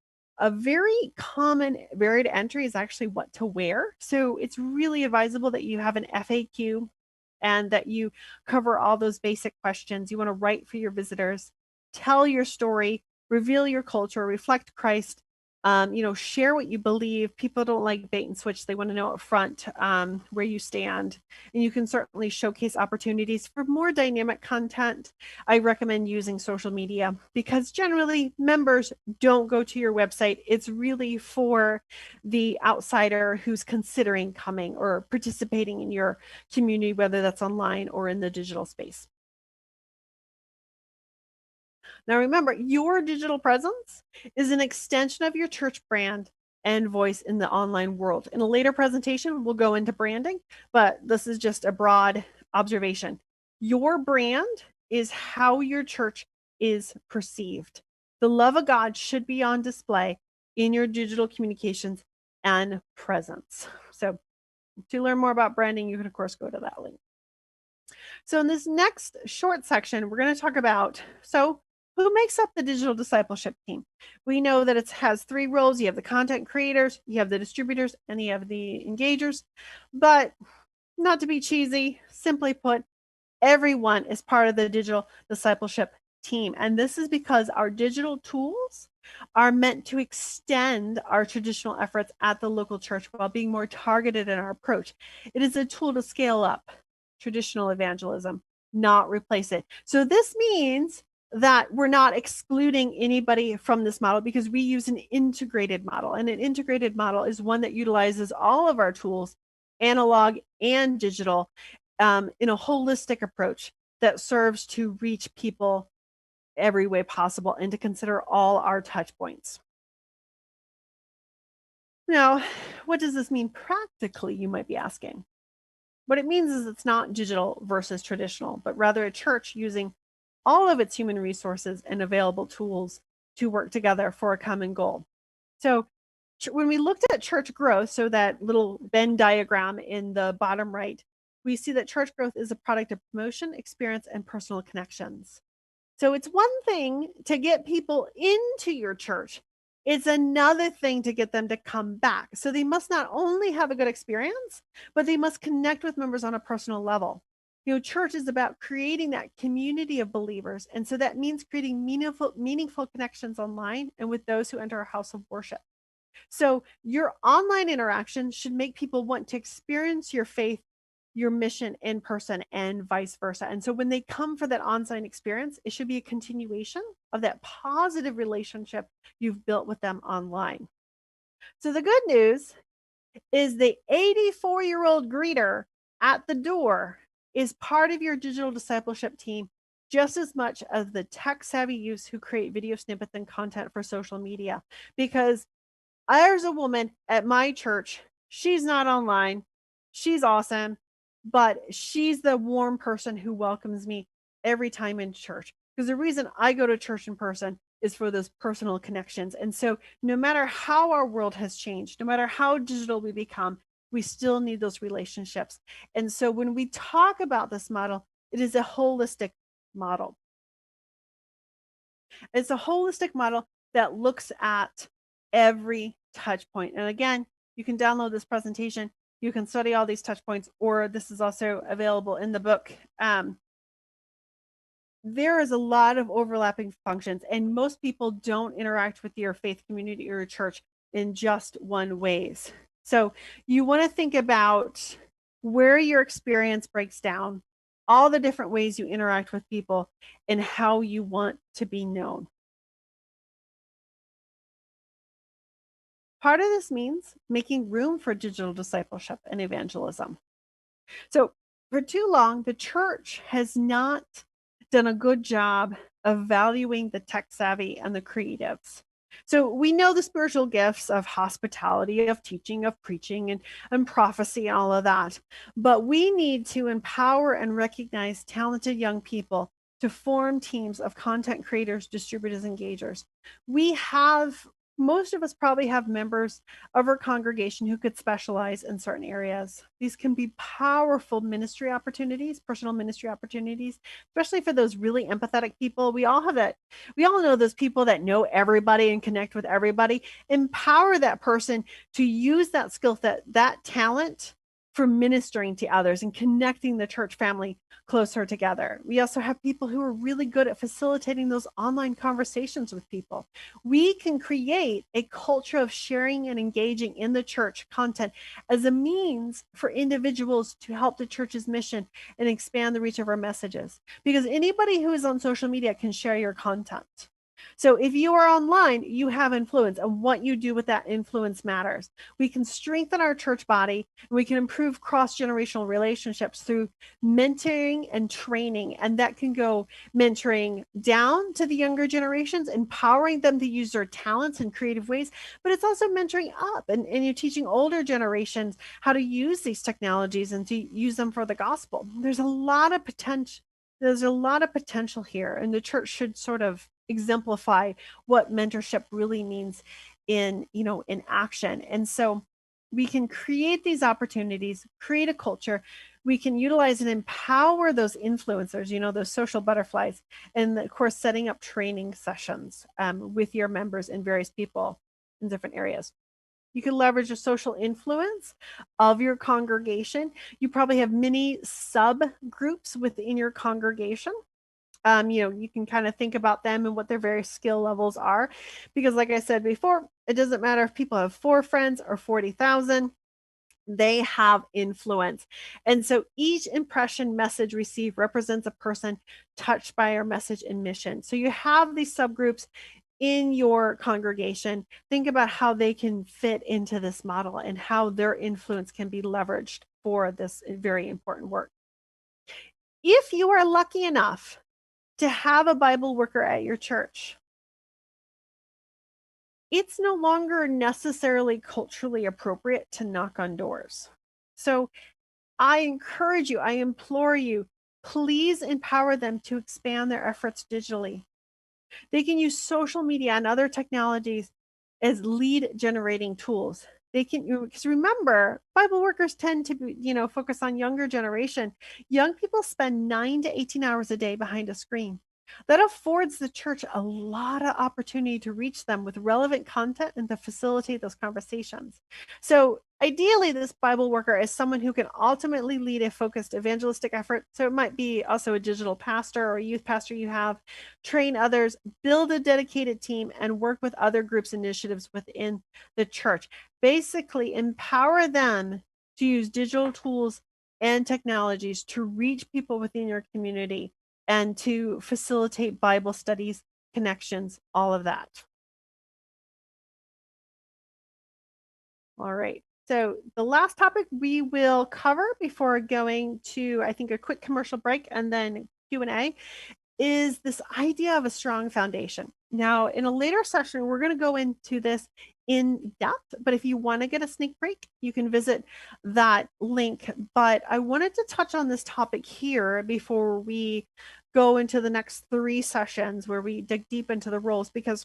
A very common barrier to entry is actually what to wear. So it's really advisable that you have an FAQ and that you cover all those basic questions. You want to write for your visitors, tell your story, reveal your culture, reflect Christ, share what you believe. People don't like bait and switch. They want to know up front where you stand. And you can certainly showcase opportunities for more dynamic content. I recommend using social media, because generally members don't go to your website. It's really for the outsider who's considering coming or participating in your community, whether that's online or in the digital space. Now, remember, your digital presence is an extension of your church brand and voice in the online world. In a later presentation, we'll go into branding, but this is just a broad observation. Your brand is how your church is perceived. The love of God should be on display in your digital communications and presence. So to learn more about branding, you can, of course, go to that link. So in this next short section, we're going to talk about, who makes up the digital discipleship team? We know that it has three roles. You have the content creators, you have the distributors, and you have the engagers. But not to be cheesy, simply put, everyone is part of the digital discipleship team. And this is because our digital tools are meant to extend our traditional efforts at the local church while being more targeted in our approach. It is a tool to scale up traditional evangelism, not replace it. So this means that we're not excluding anybody from this model, because we use an integrated model. And an integrated model is one that utilizes all of our tools, analog and digital, in a holistic approach that serves to reach people every way possible and to consider all our touch points. Now, what does this mean practically, you might be asking? What it means is it's not digital versus traditional, but rather a church using all of its human resources and available tools to work together for a common goal. So when we looked at church growth, so that little Venn diagram in the bottom right, we see that church growth is a product of promotion, experience, and personal connections. So it's one thing to get people into your church. It's another thing to get them to come back. So they must not only have a good experience, but they must connect with members on a personal level. Church is about creating that community of believers. And so that means creating meaningful connections online and with those who enter a house of worship. So your online interaction should make people want to experience your faith, your mission in person, and vice versa. And so when they come for that on-site experience, it should be a continuation of that positive relationship you've built with them online. So the good news is the 84-year-old greeter at the door is part of your digital discipleship team just as much as the tech-savvy youths who create video snippets and content for social media. Because there's a woman at my church, she's not online, she's awesome, but she's the warm person who welcomes me every time in church. Because the reason I go to church in person is for those personal connections. And so no matter how our world has changed, no matter how digital we become, we still need those relationships. And so when we talk about this model, it is a holistic model. It's a holistic model that looks at every touch point. And again, you can download this presentation. You can study all these touch points, or this is also available in the book. There is a lot of overlapping functions, and most people don't interact with your faith community or your church in just one ways. So you want to think about where your experience breaks down, all the different ways you interact with people, and how you want to be known. Part of this means making room for digital discipleship and evangelism. So for too long, the church has not done a good job of valuing the tech savvy and the creatives. So we know the spiritual gifts of hospitality, of teaching, of preaching, and prophecy, and all of that. But we need to empower and recognize talented young people to form teams of content creators, distributors, engagers. Most of us probably have members of our congregation who could specialize in certain areas. These can be powerful ministry opportunities, personal ministry opportunities, especially for those really empathetic people. We all have that. We all know those people that know everybody and connect with everybody. Empower that person to use that skill set, that talent, for ministering to others and connecting the church family closer together. We also have people who are really good at facilitating those online conversations with people. We can create a culture of sharing and engaging in the church content as a means for individuals to help the church's mission and expand the reach of our messages. Because anybody who is on social media can share your content. So if you are online, you have influence, and what you do with that influence matters. We can strengthen our church body, and we can improve cross-generational relationships through mentoring and training. And that can go mentoring down to the younger generations, empowering them to use their talents in creative ways, but it's also mentoring up, and you're teaching older generations how to use these technologies and to use them for the gospel. There's a lot of potential. There's a lot of potential here, and the church should sort of exemplify what mentorship really means in action. And so we can create these opportunities, create a culture. We can utilize and empower those influencers, those social butterflies, and of course setting up training sessions with your members and various people in different areas. You can leverage the social influence of your congregation. You probably have many subgroups within your congregation. You can kind of think about them and what their various skill levels are. Because like I said before, it doesn't matter if people have 4 friends or 40,000, they have influence. And so each impression message received represents a person touched by our message and mission. So you have these subgroups in your congregation. Think about how they can fit into this model and how their influence can be leveraged for this very important work. If you are lucky enough to have a Bible worker at your church, it's no longer necessarily culturally appropriate to knock on doors. So I encourage you, I implore you, please empower them to expand their efforts digitally. They can use social media and other technologies as lead generating tools. They can, because remember, Bible workers tend to be, focus on younger generation. Young people spend 9 to 18 hours a day behind a screen. That affords the church a lot of opportunity to reach them with relevant content and to facilitate those conversations. So ideally, this Bible worker is someone who can ultimately lead a focused evangelistic effort. So it might be also a digital pastor or a youth pastor you have, train others, build a dedicated team, and work with other groups initiatives within the church. Basically, empower them to use digital tools and technologies to reach people within your community and to facilitate Bible studies, connections, all of that. All right. So the last topic we will cover before going to, I think, a quick commercial break and then Q&A is this idea of a strong foundation. Now, in a later session, we're going to go into this in depth, but if you want to get a sneak peek, you can visit that link. But I wanted to touch on this topic here before we go into the next 3 sessions where we dig deep into the roles, because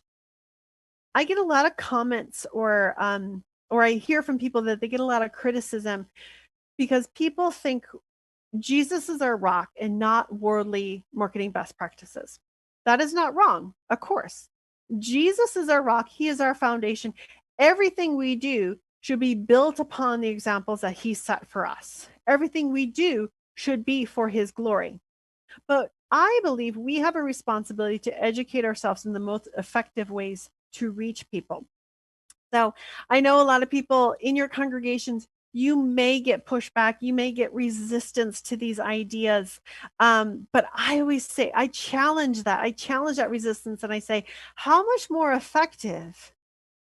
I get a lot of comments or I hear from people that they get a lot of criticism because people think Jesus is our rock and not worldly marketing best practices. That is not wrong, of course. Jesus is our rock, he is our foundation. Everything we do should be built upon the examples that he set for us. Everything we do should be for his glory. But I believe we have a responsibility to educate ourselves in the most effective ways to reach people. So I know a lot of people in your congregations, you may get pushback, you may get resistance to these ideas. But I always say, I challenge that resistance, and I say, how much more effective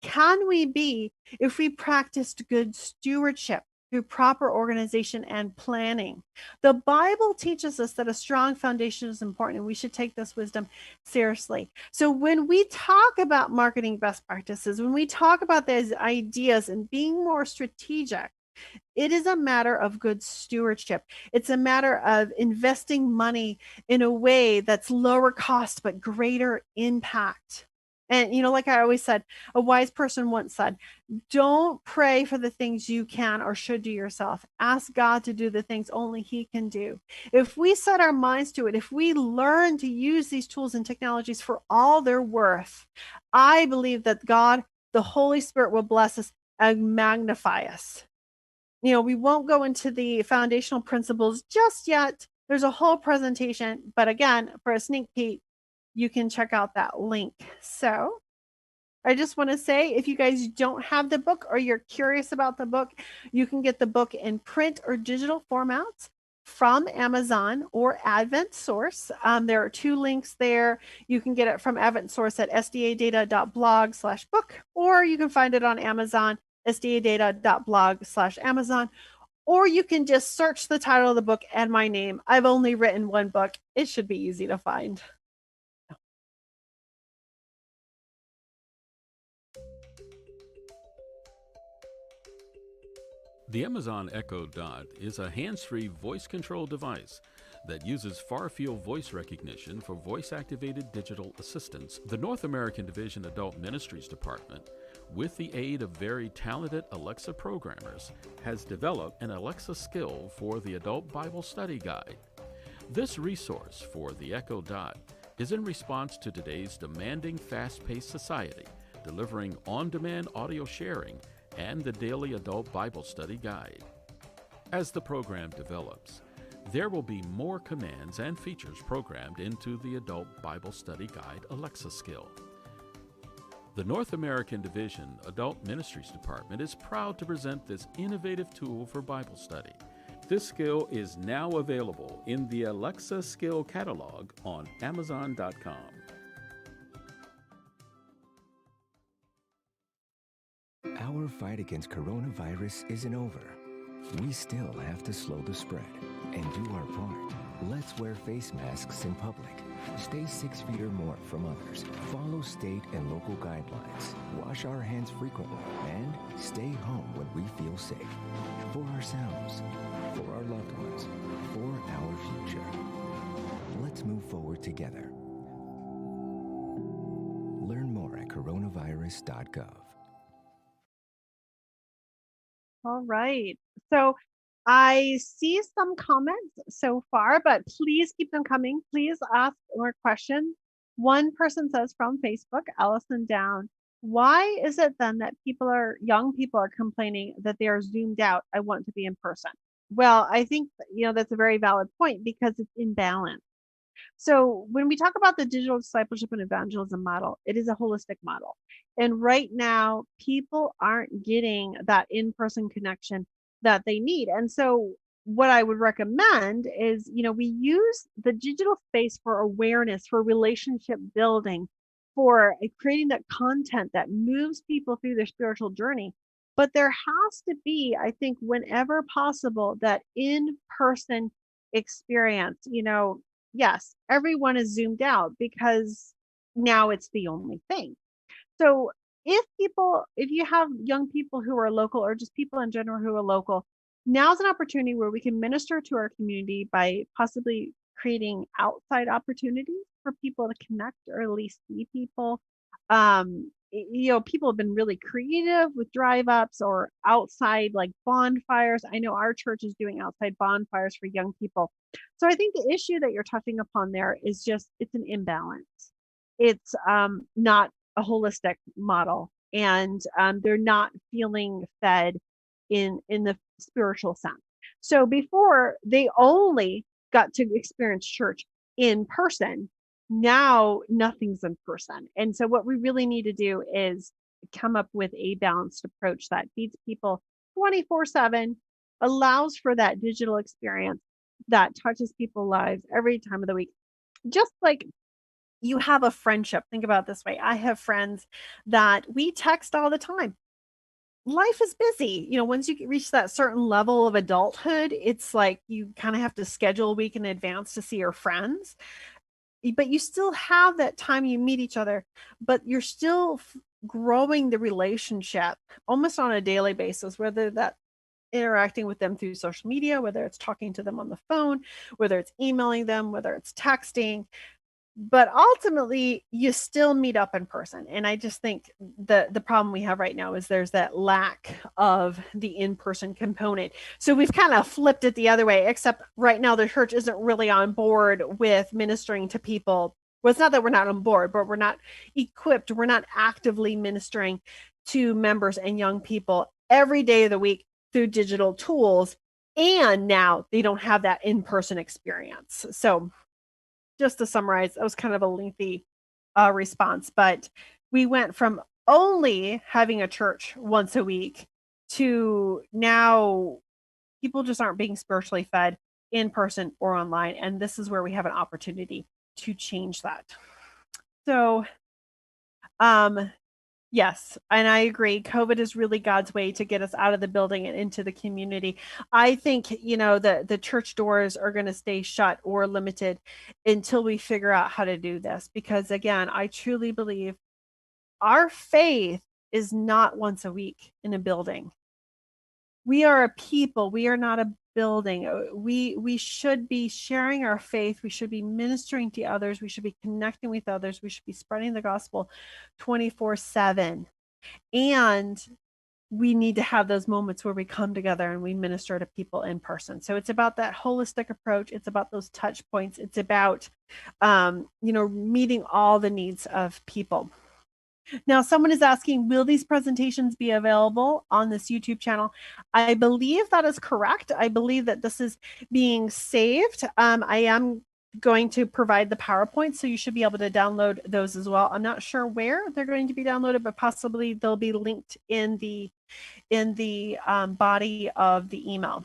can we be if we practiced good stewardship through proper organization and planning? The Bible teaches us that a strong foundation is important, and we should take this wisdom seriously. So when we talk about marketing best practices, when we talk about these ideas and being more strategic, it is a matter of good stewardship. It's a matter of investing money in a way that's lower cost but greater impact. And, like I always said, a wise person once said, don't pray for the things you can or should do yourself. Ask God to do the things only he can do. If we set our minds to it, if we learn to use these tools and technologies for all their worth, I believe that God, the Holy Spirit, will bless us and magnify us. We won't go into the foundational principles just yet. There's a whole presentation, but again, for a sneak peek, you can check out that link. So I just want to say, if you guys don't have the book or you're curious about the book, you can get the book in print or digital formats from Amazon or Advent Source. There are 2 links there. You can get it from Advent Source at sdadata.blog/book, or you can find it on Amazon, sdadata.blog/Amazon, or you can just search the title of the book and my name. I've only written 1 book. It should be easy to find. The Amazon Echo Dot is a hands-free voice control device that uses far-field voice recognition for voice-activated digital assistants. The North American Division Adult Ministries Department, with the aid of very talented Alexa programmers, has developed an Alexa skill for the Adult Bible Study Guide. This resource for the Echo Dot is in response to today's demanding, fast-paced society, delivering on-demand audio sharing and the daily Adult Bible Study Guide. As the program develops, there will be more commands and features programmed into the Adult Bible Study Guide Alexa skill. The North American Division Adult Ministries Department is proud to present this innovative tool for Bible study. This skill is now available in the Alexa Skill Catalog on Amazon.com. Our fight against coronavirus isn't over. We still have to slow the spread and do our part. Let's wear face masks in public. Stay 6 feet or more from others. Follow state and local guidelines. Wash our hands frequently and stay home when we feel safe. For ourselves, for our loved ones, for our future. Let's move forward together. Learn more at coronavirus.gov. All right. So I see some comments so far, but please keep them coming. Please ask more questions. One person says from Facebook, Allison Down, why is it then that young people are complaining that they are zoomed out? I want to be in person. Well, I think, that's a very valid point because it's imbalance. So when we talk about the digital discipleship and evangelism model, it is a holistic model. And right now, people aren't getting that in-person connection that they need. And so what I would recommend is, we use the digital space for awareness, for relationship building, for creating that content that moves people through their spiritual journey. But there has to be, I think, whenever possible, that in-person experience. Yes, everyone is zoomed out because now it's the only thing. So if you have young people who are local or just people in general who are local, now's an opportunity where we can minister to our community by possibly creating outside opportunities for people to connect or at least see people. People have been really creative with drive ups or outside like bonfires. I know our church is doing outside bonfires for young people. So I think the issue that you're touching upon there is just it's an imbalance. It's not a holistic model, and they're not feeling fed in the spiritual sense. So before they only got to experience church in person, now nothing's in person. And so what we really need to do is come up with a balanced approach that feeds people 24/7, allows for that digital experience that touches people's lives every time of the week. Just like you have a friendship. Think about it this way. I have friends that we text all the time. Life is busy. Once you reach that certain level of adulthood, it's like you kind of have to schedule a week in advance to see your friends. But you still have that time you meet each other, but you're still growing the relationship almost on a daily basis, whether that interacting with them through social media, whether it's talking to them on the phone, whether it's emailing them, whether it's texting, but ultimately you still meet up in person. And I just think the problem we have right now is there's that lack of the in-person component. So we've kind of flipped it the other way, except right now the church isn't really on board with ministering to people. Well, it's not that we're not on board, but we're not equipped, we're not actively ministering to members and young people every day of the week through digital tools, and now they don't have that in-person experience. So just to summarize, that was kind of a lengthy response, but we went from only having a church once a week to now people just aren't being spiritually fed in person or online. And this is where we have an opportunity to change that. So, yes, and I agree. COVID is really God's way to get us out of the building and into the community. I think, the church doors are going to stay shut or limited until we figure out how to do this. Because again, I truly believe our faith is not once a week in a building. We are a people. We are not a building. We should be sharing our faith. We should be ministering to others. We should be connecting with others. We should be spreading the gospel 24/7. And we need to have those moments where we come together and we minister to people in person. So it's about that holistic approach. It's about those touch points. It's about, meeting all the needs of people. Now, someone is asking, will these presentations be available on this YouTube channel? I believe that is correct. I believe that this is being saved. I am going to provide the PowerPoint, so you should be able to download those as well. I'm not sure where they're going to be downloaded, but possibly they'll be linked in the body of the email.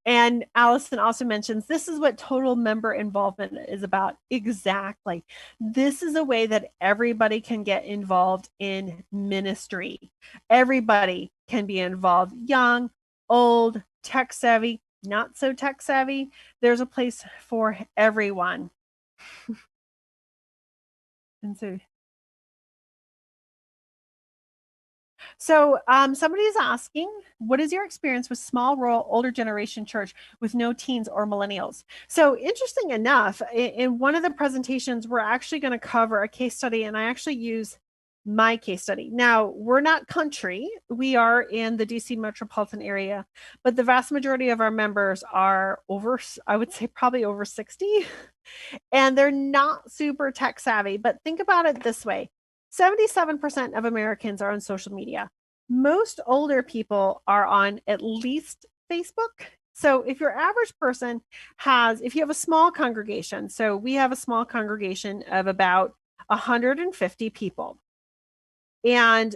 And Allison also mentions this is what total member involvement is about. Exactly. This is a way that everybody can get involved in ministry. Everybody can be involved, young, old, tech savvy, not so tech savvy. There's a place for everyone. And so somebody is asking, what is your experience with small, rural, older generation church with no teens or millennials? So interesting enough, in one of the presentations, we're actually going to cover a case study, and I actually use my case study. Now, we're not country. We are in the DC metropolitan area, but the vast majority of our members are over, I would say probably over 60, and they're not super tech savvy. But think about it this way. 77% of Americans are on social media. Most older people are on at least Facebook. So if your average person if you have a small congregation, so we have a small congregation of about 150 people. And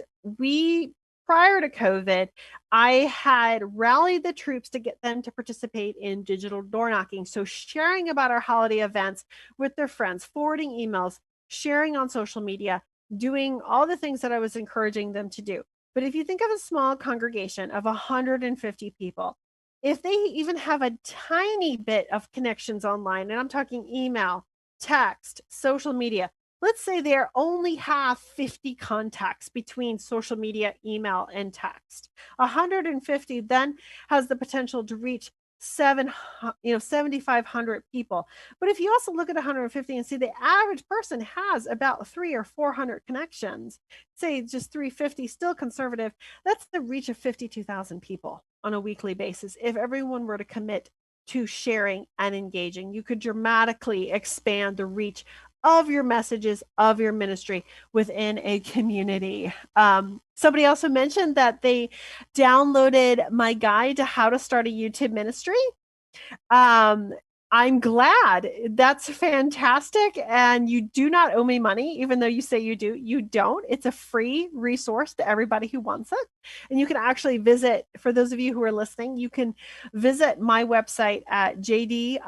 prior to COVID, I had rallied the troops to get them to participate in digital door knocking. So sharing about our holiday events with their friends, forwarding emails, sharing on social media, doing all the things that I was encouraging them to do. But if you think of a small congregation of 150 people, if they even have a tiny bit of connections online, and I'm talking email, text, social media, let's say they only have 50 contacts between social media, email, and text. 150 then has the potential to reach 7,500 people. But if you also look at 150 and see the average person has about 300 or 400 connections, say just 350, still conservative, that's the reach of 52,000 people on a weekly basis. If everyone were to commit to sharing and engaging, you could dramatically expand the reach of your messages, of your ministry within a community. Somebody also mentioned that they downloaded my guide to how to start a YouTube ministry. Um, I'm glad. That's fantastic. And you do not owe me money, even though you say you do. You don't. It's a free resource to everybody who wants it. And you can actually visit, for those of you who are listening, you can visit my website at jdim.digital.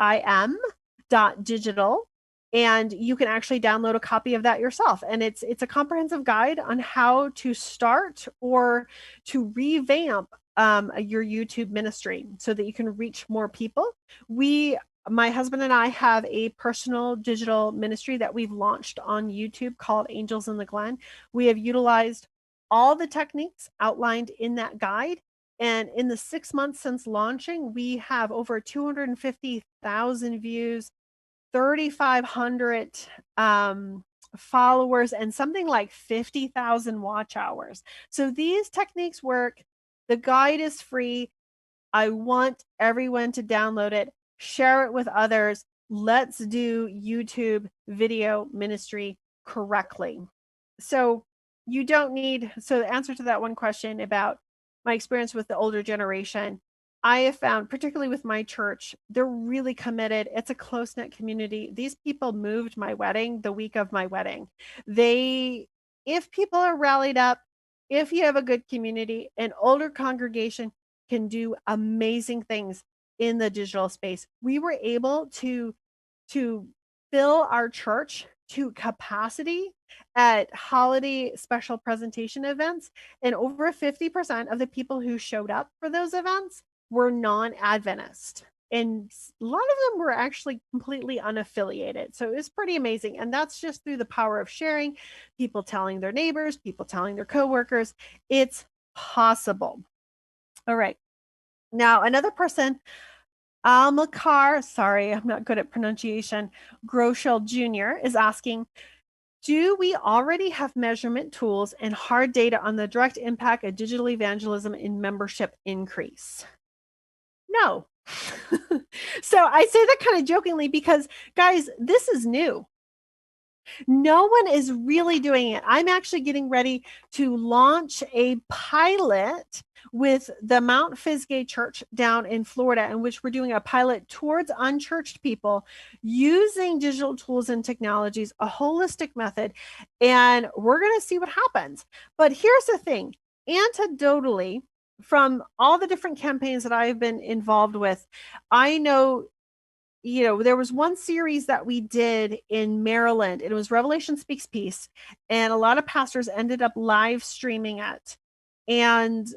And you can actually download a copy of that yourself. And it's a comprehensive guide on how to start or to revamp your YouTube ministry so that you can reach more people. My husband and I have a personal digital ministry that we've launched on YouTube called Angels in the Glen. We have utilized all the techniques outlined in that guide. And in the 6 months since launching, we have over 250,000 views, 3,500 followers, and something like 50,000 watch hours. So these techniques work. The guide is free. I want everyone to download it, share it with others. Let's do YouTube video ministry correctly. So you don't need, so the answer to that one question about my experience with the older generation, I have found, particularly with my church, they're really committed. It's a close-knit community. These people moved my wedding the week of my wedding. If people are rallied up, if you have a good community, an older congregation can do amazing things in the digital space. We were able to fill our church to capacity at holiday special presentation events, and over 50% of the people who showed up for those events were non-Adventist. And a lot of them were actually completely unaffiliated. So it was pretty amazing. And that's just through the power of sharing, people telling their neighbors, people telling their coworkers. It's possible. All right. Now, another person, Almakar, sorry, I'm not good at pronunciation, Groschel Jr. is asking, do we already have measurement tools and hard data on the direct impact of digital evangelism in membership increase? No. So I say that kind of jokingly because, guys, this is new. No one is really doing it. I'm actually getting ready to launch a pilot with the Mount Fisgay Church down in Florida, in which we're doing a pilot towards unchurched people using digital tools and technologies, a holistic method, and we're going to see what happens. But here's the thing, anecdotally, from all the different campaigns that I've been involved with, I know, there was one series that we did in Maryland, and it was Revelation Speaks Peace, and a lot of pastors ended up live streaming it. And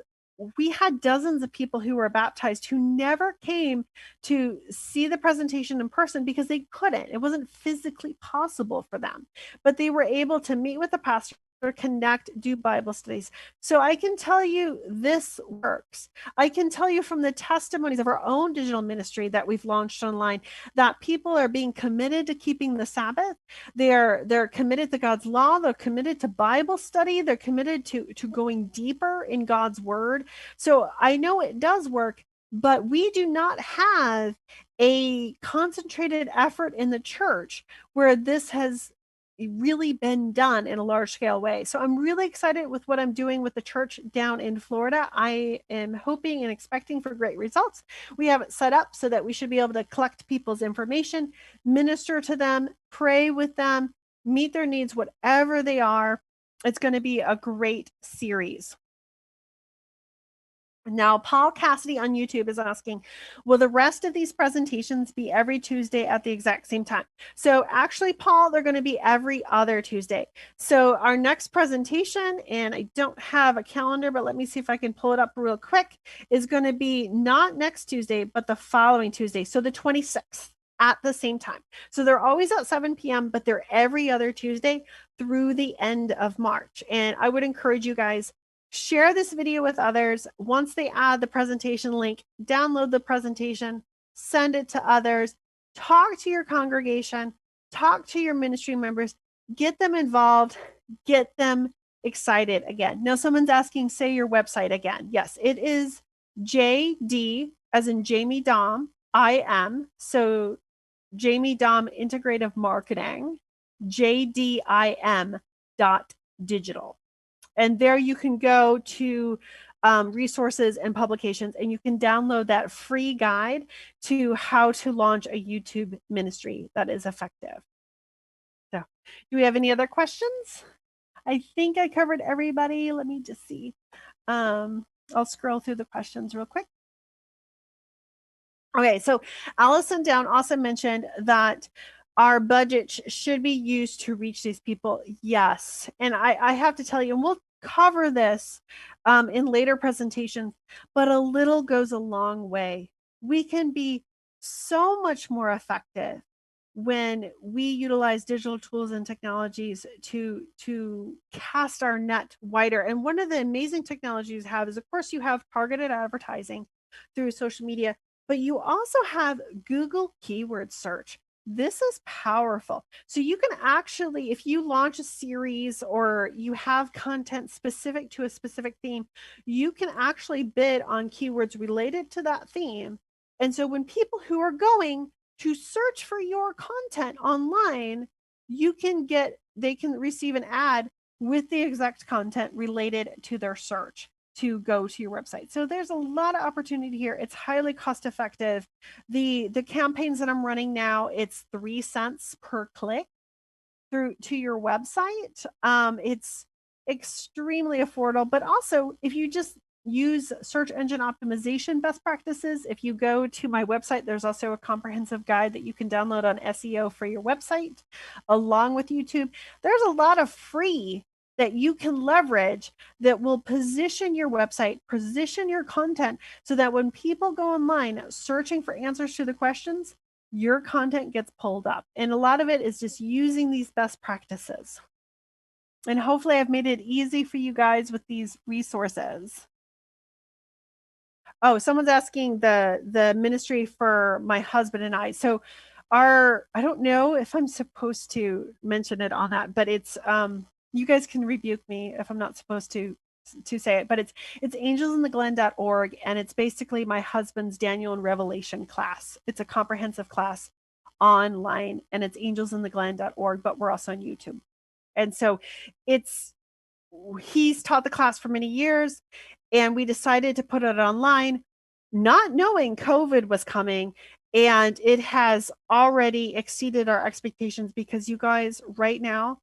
we had dozens of people who were baptized who never came to see the presentation in person because they couldn't. It wasn't physically possible for them, but they were able to meet with the pastor, connect, do Bible studies. So I can tell you this works. I can tell you from the testimonies of our own digital ministry that we've launched online that people are being committed to keeping the Sabbath. They're committed to God's law. They're committed to Bible study. They're committed to going deeper in God's word. So I know it does work, but we do not have a concentrated effort in the church where this has really been done in a large scale way. So I'm really excited with what I'm doing with the church down in Florida. I am hoping and expecting for great results. We have it set up so that we should be able to collect people's information, minister to them, pray with them, meet their needs, whatever they are. It's going to be a great series. Now, Paul Cassidy on YouTube is asking, will the rest of these presentations be every Tuesday at the exact same time? So actually, Paul, they're going to be every other Tuesday. So our next presentation, and I don't have a calendar, but let me see if I can pull it up real quick, is going to be not next Tuesday, but the following Tuesday. So the 26th at the same time. So they're always at 7 p.m., but they're every other Tuesday through the end of March. And I would encourage you guys, share this video with others. Once they add the presentation link, download the presentation, send it to others, talk to your congregation, talk to your ministry members, get them involved, get them excited again. Now, someone's asking, say your website again. Yes, it is JD, as in Jamie Dom, IM. So Jamie Dom Integrative Marketing, JDIM.digital. And there you can go to resources and publications, and you can download that free guide to how to launch a YouTube ministry that is effective. So, do we have any other questions? I think I covered everybody. Let me just see. I'll scroll through the questions real quick. Okay, so Allison Down also mentioned that our budget should be used to reach these people. Yes, and I have to tell you, and we'll cover this in later presentations, but a little goes a long way. We can be so much more effective when we utilize digital tools and technologies to cast our net wider. And one of the amazing technologies you have is, of course, you have targeted advertising through social media, but you also have Google keyword search. This is powerful. So you can actually, if you launch a series or you have content specific to a specific theme, you can actually bid on keywords related to that theme. And so when people who are going to search for your content online, they can receive an ad with the exact content related to their search to go to your website. So there's a lot of opportunity here. It's highly cost effective. The campaigns that I'm running now, it's 3 cents per click through to your website. It's extremely affordable, but also if you just use search engine optimization best practices, if you go to my website, there's also a comprehensive guide that you can download on SEO for your website, along with YouTube. There's a lot of free that you can leverage that will position your website, position your content, so that when people go online searching for answers to the questions, your content gets pulled up. And a lot of it is just using these best practices. And hopefully I've made it easy for you guys with these resources. Oh, someone's asking the ministry for my husband and I. So I don't know if I'm supposed to mention it on that, but it's you guys can rebuke me if I'm not supposed to say it, but it's angelsintheglen.org, and it's basically my husband's Daniel and Revelation class. It's a comprehensive class online, and it's angelsintheglen.org, but we're also on YouTube. And so he's taught the class for many years, and we decided to put it online, not knowing COVID was coming. And it has already exceeded our expectations, because you guys, right now,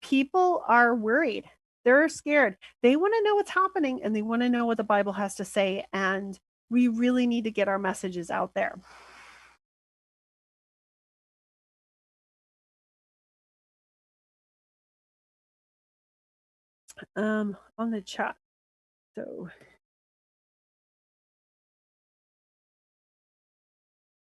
people are worried. They're scared. They want to know what's happening, and they want to know what the Bible has to say. And we really need to get our messages out there. On the chat. So,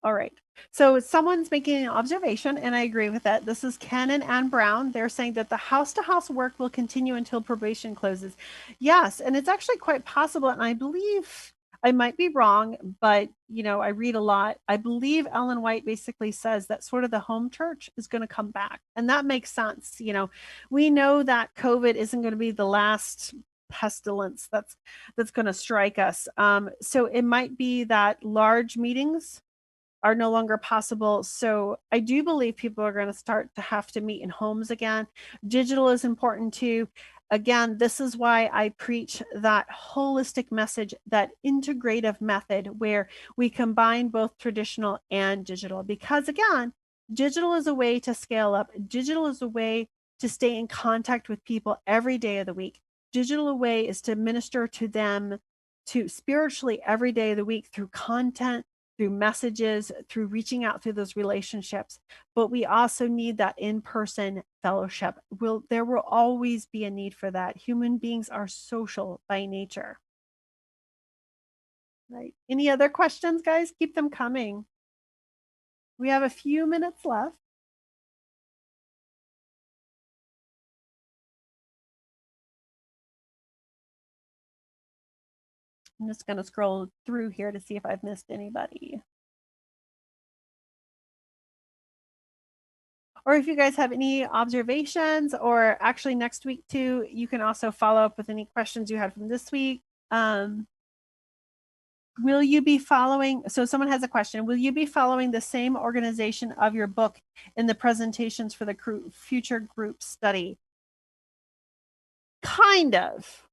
all right. So someone's making an observation, and I agree with that. This is Ken and Ann Brown. They're saying that the house-to-house work will continue until probation closes. Yes, and it's actually quite possible, and I believe, I might be wrong, but I read a lot. I believe Ellen White basically says that sort of the home church is going to come back, and that makes sense. We know that COVID isn't going to be the last pestilence that's going to strike us. So it might be that large meetings are no longer possible. So I do believe people are going to start to have to meet in homes again. Digital is important too. Again, this is why I preach that holistic message, that integrative method where we combine both traditional and digital. Because again, digital is a way to scale up. Digital is a way to stay in contact with people every day of the week. Digital way is to minister to them to spiritually every day of the week through content, through messages, through reaching out through those relationships. But we also need that in-person fellowship. There will always be a need for that. Human beings are social by nature. Right. Any other questions, guys? Keep them coming. We have a few minutes left. I'm just going to scroll through here to see if I've missed anybody. Or if you guys have any observations, or actually next week too, you can also follow up with any questions you had from this week. Will you be following, so someone has a question, will you be following the same organization of your book in the presentations for the future group study? Kind of.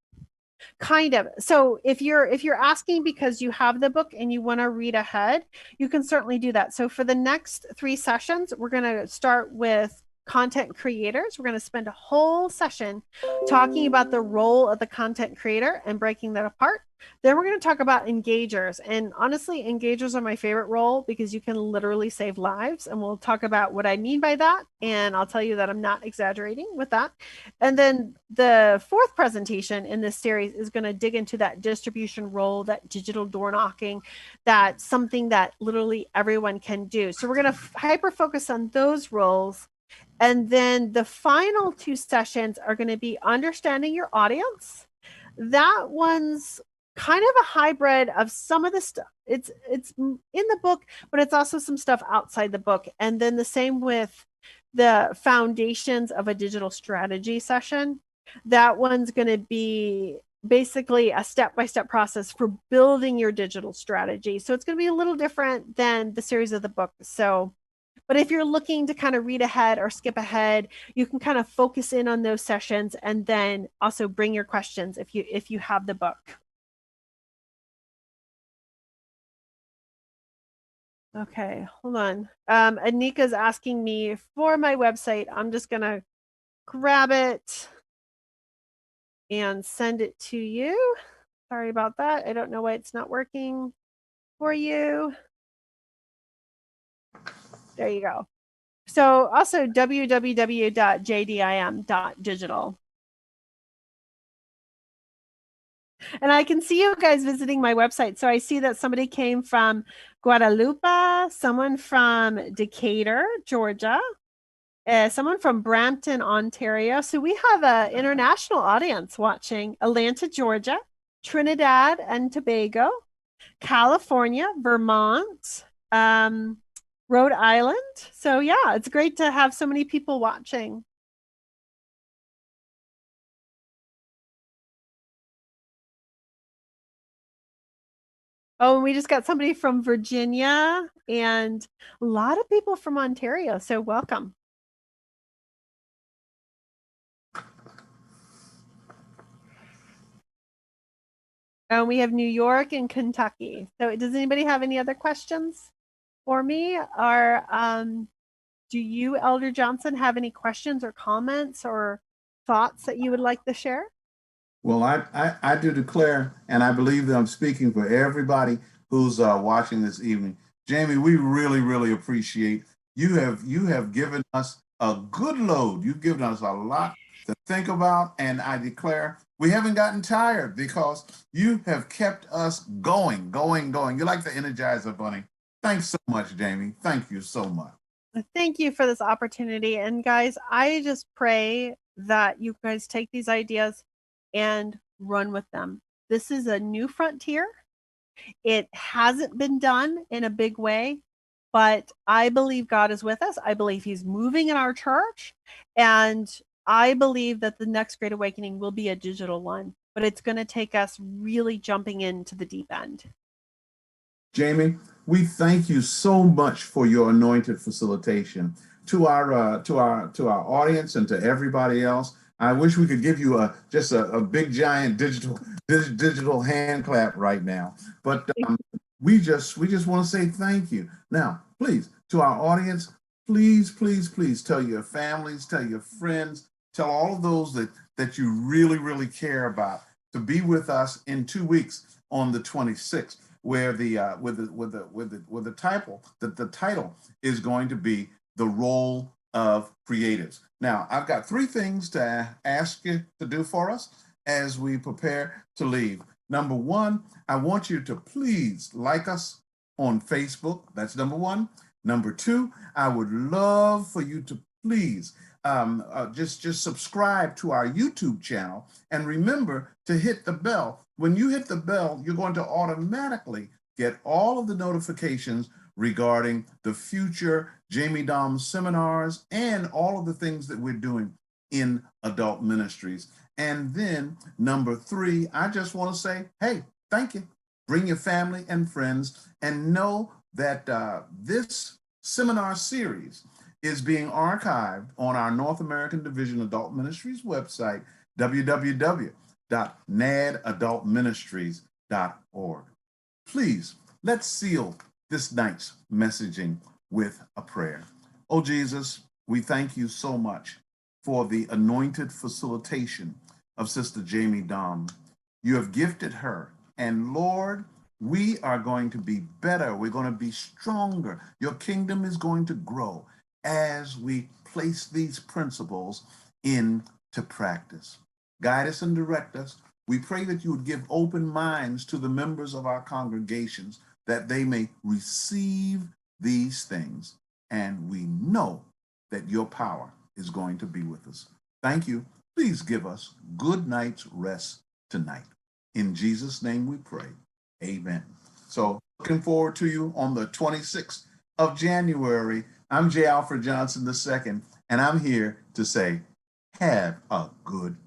So if you're asking because you have the book and you want to read ahead, you can certainly do that. So for the next 3 sessions, we're going to start with content creators. We're going to spend a whole session talking about the role of the content creator and breaking that apart. Then we're going to talk about engagers. And honestly, engagers are my favorite role because you can literally save lives. And we'll talk about what I mean by that. And I'll tell you that I'm not exaggerating with that. And then the 4th presentation in this series is going to dig into that distribution role, that digital door knocking, that's something that literally everyone can do. So we're going to hyper focus on those roles. And then the final 2 sessions are going to be understanding your audience. That one's kind of a hybrid of some of the stuff. It's in the book, but it's also some stuff outside the book. And then the same with the foundations of a digital strategy session. That one's going to be basically a step-by-step process for building your digital strategy. So it's going to be a little different than the series of the book. But if you're looking to kind of read ahead or skip ahead, you can kind of focus in on those sessions and then also bring your questions if you have the book. Okay, hold on. Anika's asking me for my website. I'm just going to grab it and send it to you. Sorry about that. I don't know why it's not working for you. There you go. So also www.jdim.digital. And I can see you guys visiting my website. So I see that somebody came from Guadalupe, someone from Decatur, Georgia, someone from Brampton, Ontario. So we have an international audience watching. Atlanta, Georgia, Trinidad and Tobago, California, Vermont, Rhode Island. So yeah, it's great to have so many people watching. Oh, and we just got somebody from Virginia and a lot of people from Ontario. So welcome. And we have New York and Kentucky. So does anybody have any other questions for me? Or do you, Elder Johnson, have any questions or comments or thoughts that you would like to share? Well, I do declare, and I believe that I'm speaking for everybody who's watching this evening. Jamie, we really, really appreciate you have given us a good load. You've given us a lot to think about, and I declare we haven't gotten tired because you have kept us going. You're like the Energizer Bunny. Thanks so much, Jamie. Thank you so much. Thank you for this opportunity. And guys, I just pray that you guys take these ideas and run with them. This is a new frontier. It hasn't been done in a big way, but I believe God is with us. I believe he's moving in our church. And I believe that the next Great Awakening will be a digital one, but it's going to take us really jumping into the deep end. Jamie, we thank you so much for your anointed facilitation. To our audience and to everybody else, I wish we could give you just a big giant digital hand clap right now. But we just want to say thank you. Now, please, to our audience, please tell your families, tell your friends, tell all of those that you really care about to be with us in 2 weeks on the 26th, where the title is going to be the role of creatives. Now, I've got three things to ask you to do for us as we prepare to leave. Number one, I want you to please like us on Facebook. That's number one. Number two, I would love for you to please just subscribe to our YouTube channel, and remember to hit the bell. When you hit the bell, you're going to automatically get all of the notifications regarding the future Jamie Dom seminars and all of the things that we're doing in adult ministries. And then number three, I just want to say, hey, thank you. Bring your family and friends, and know that this seminar series is being archived on our North American Division Adult Ministries website, www.nadadultministries.org. Please, let's seal this night's messaging with a prayer. Oh, Jesus, we thank you so much for the anointed facilitation of Sister Jamie Dom. You have gifted her, and Lord, we are going to be better. We're going to be stronger. Your kingdom is going to grow as we place these principles into practice. Guide us and direct us. We pray that you would give open minds to the members of our congregations, that they may receive these things. And we know that your power is going to be with us. Thank you. Please give us good night's rest tonight. In Jesus' name we pray. Amen. So looking forward to you on the 26th of January. I'm J. Alfred Johnson II, and I'm here to say, have a good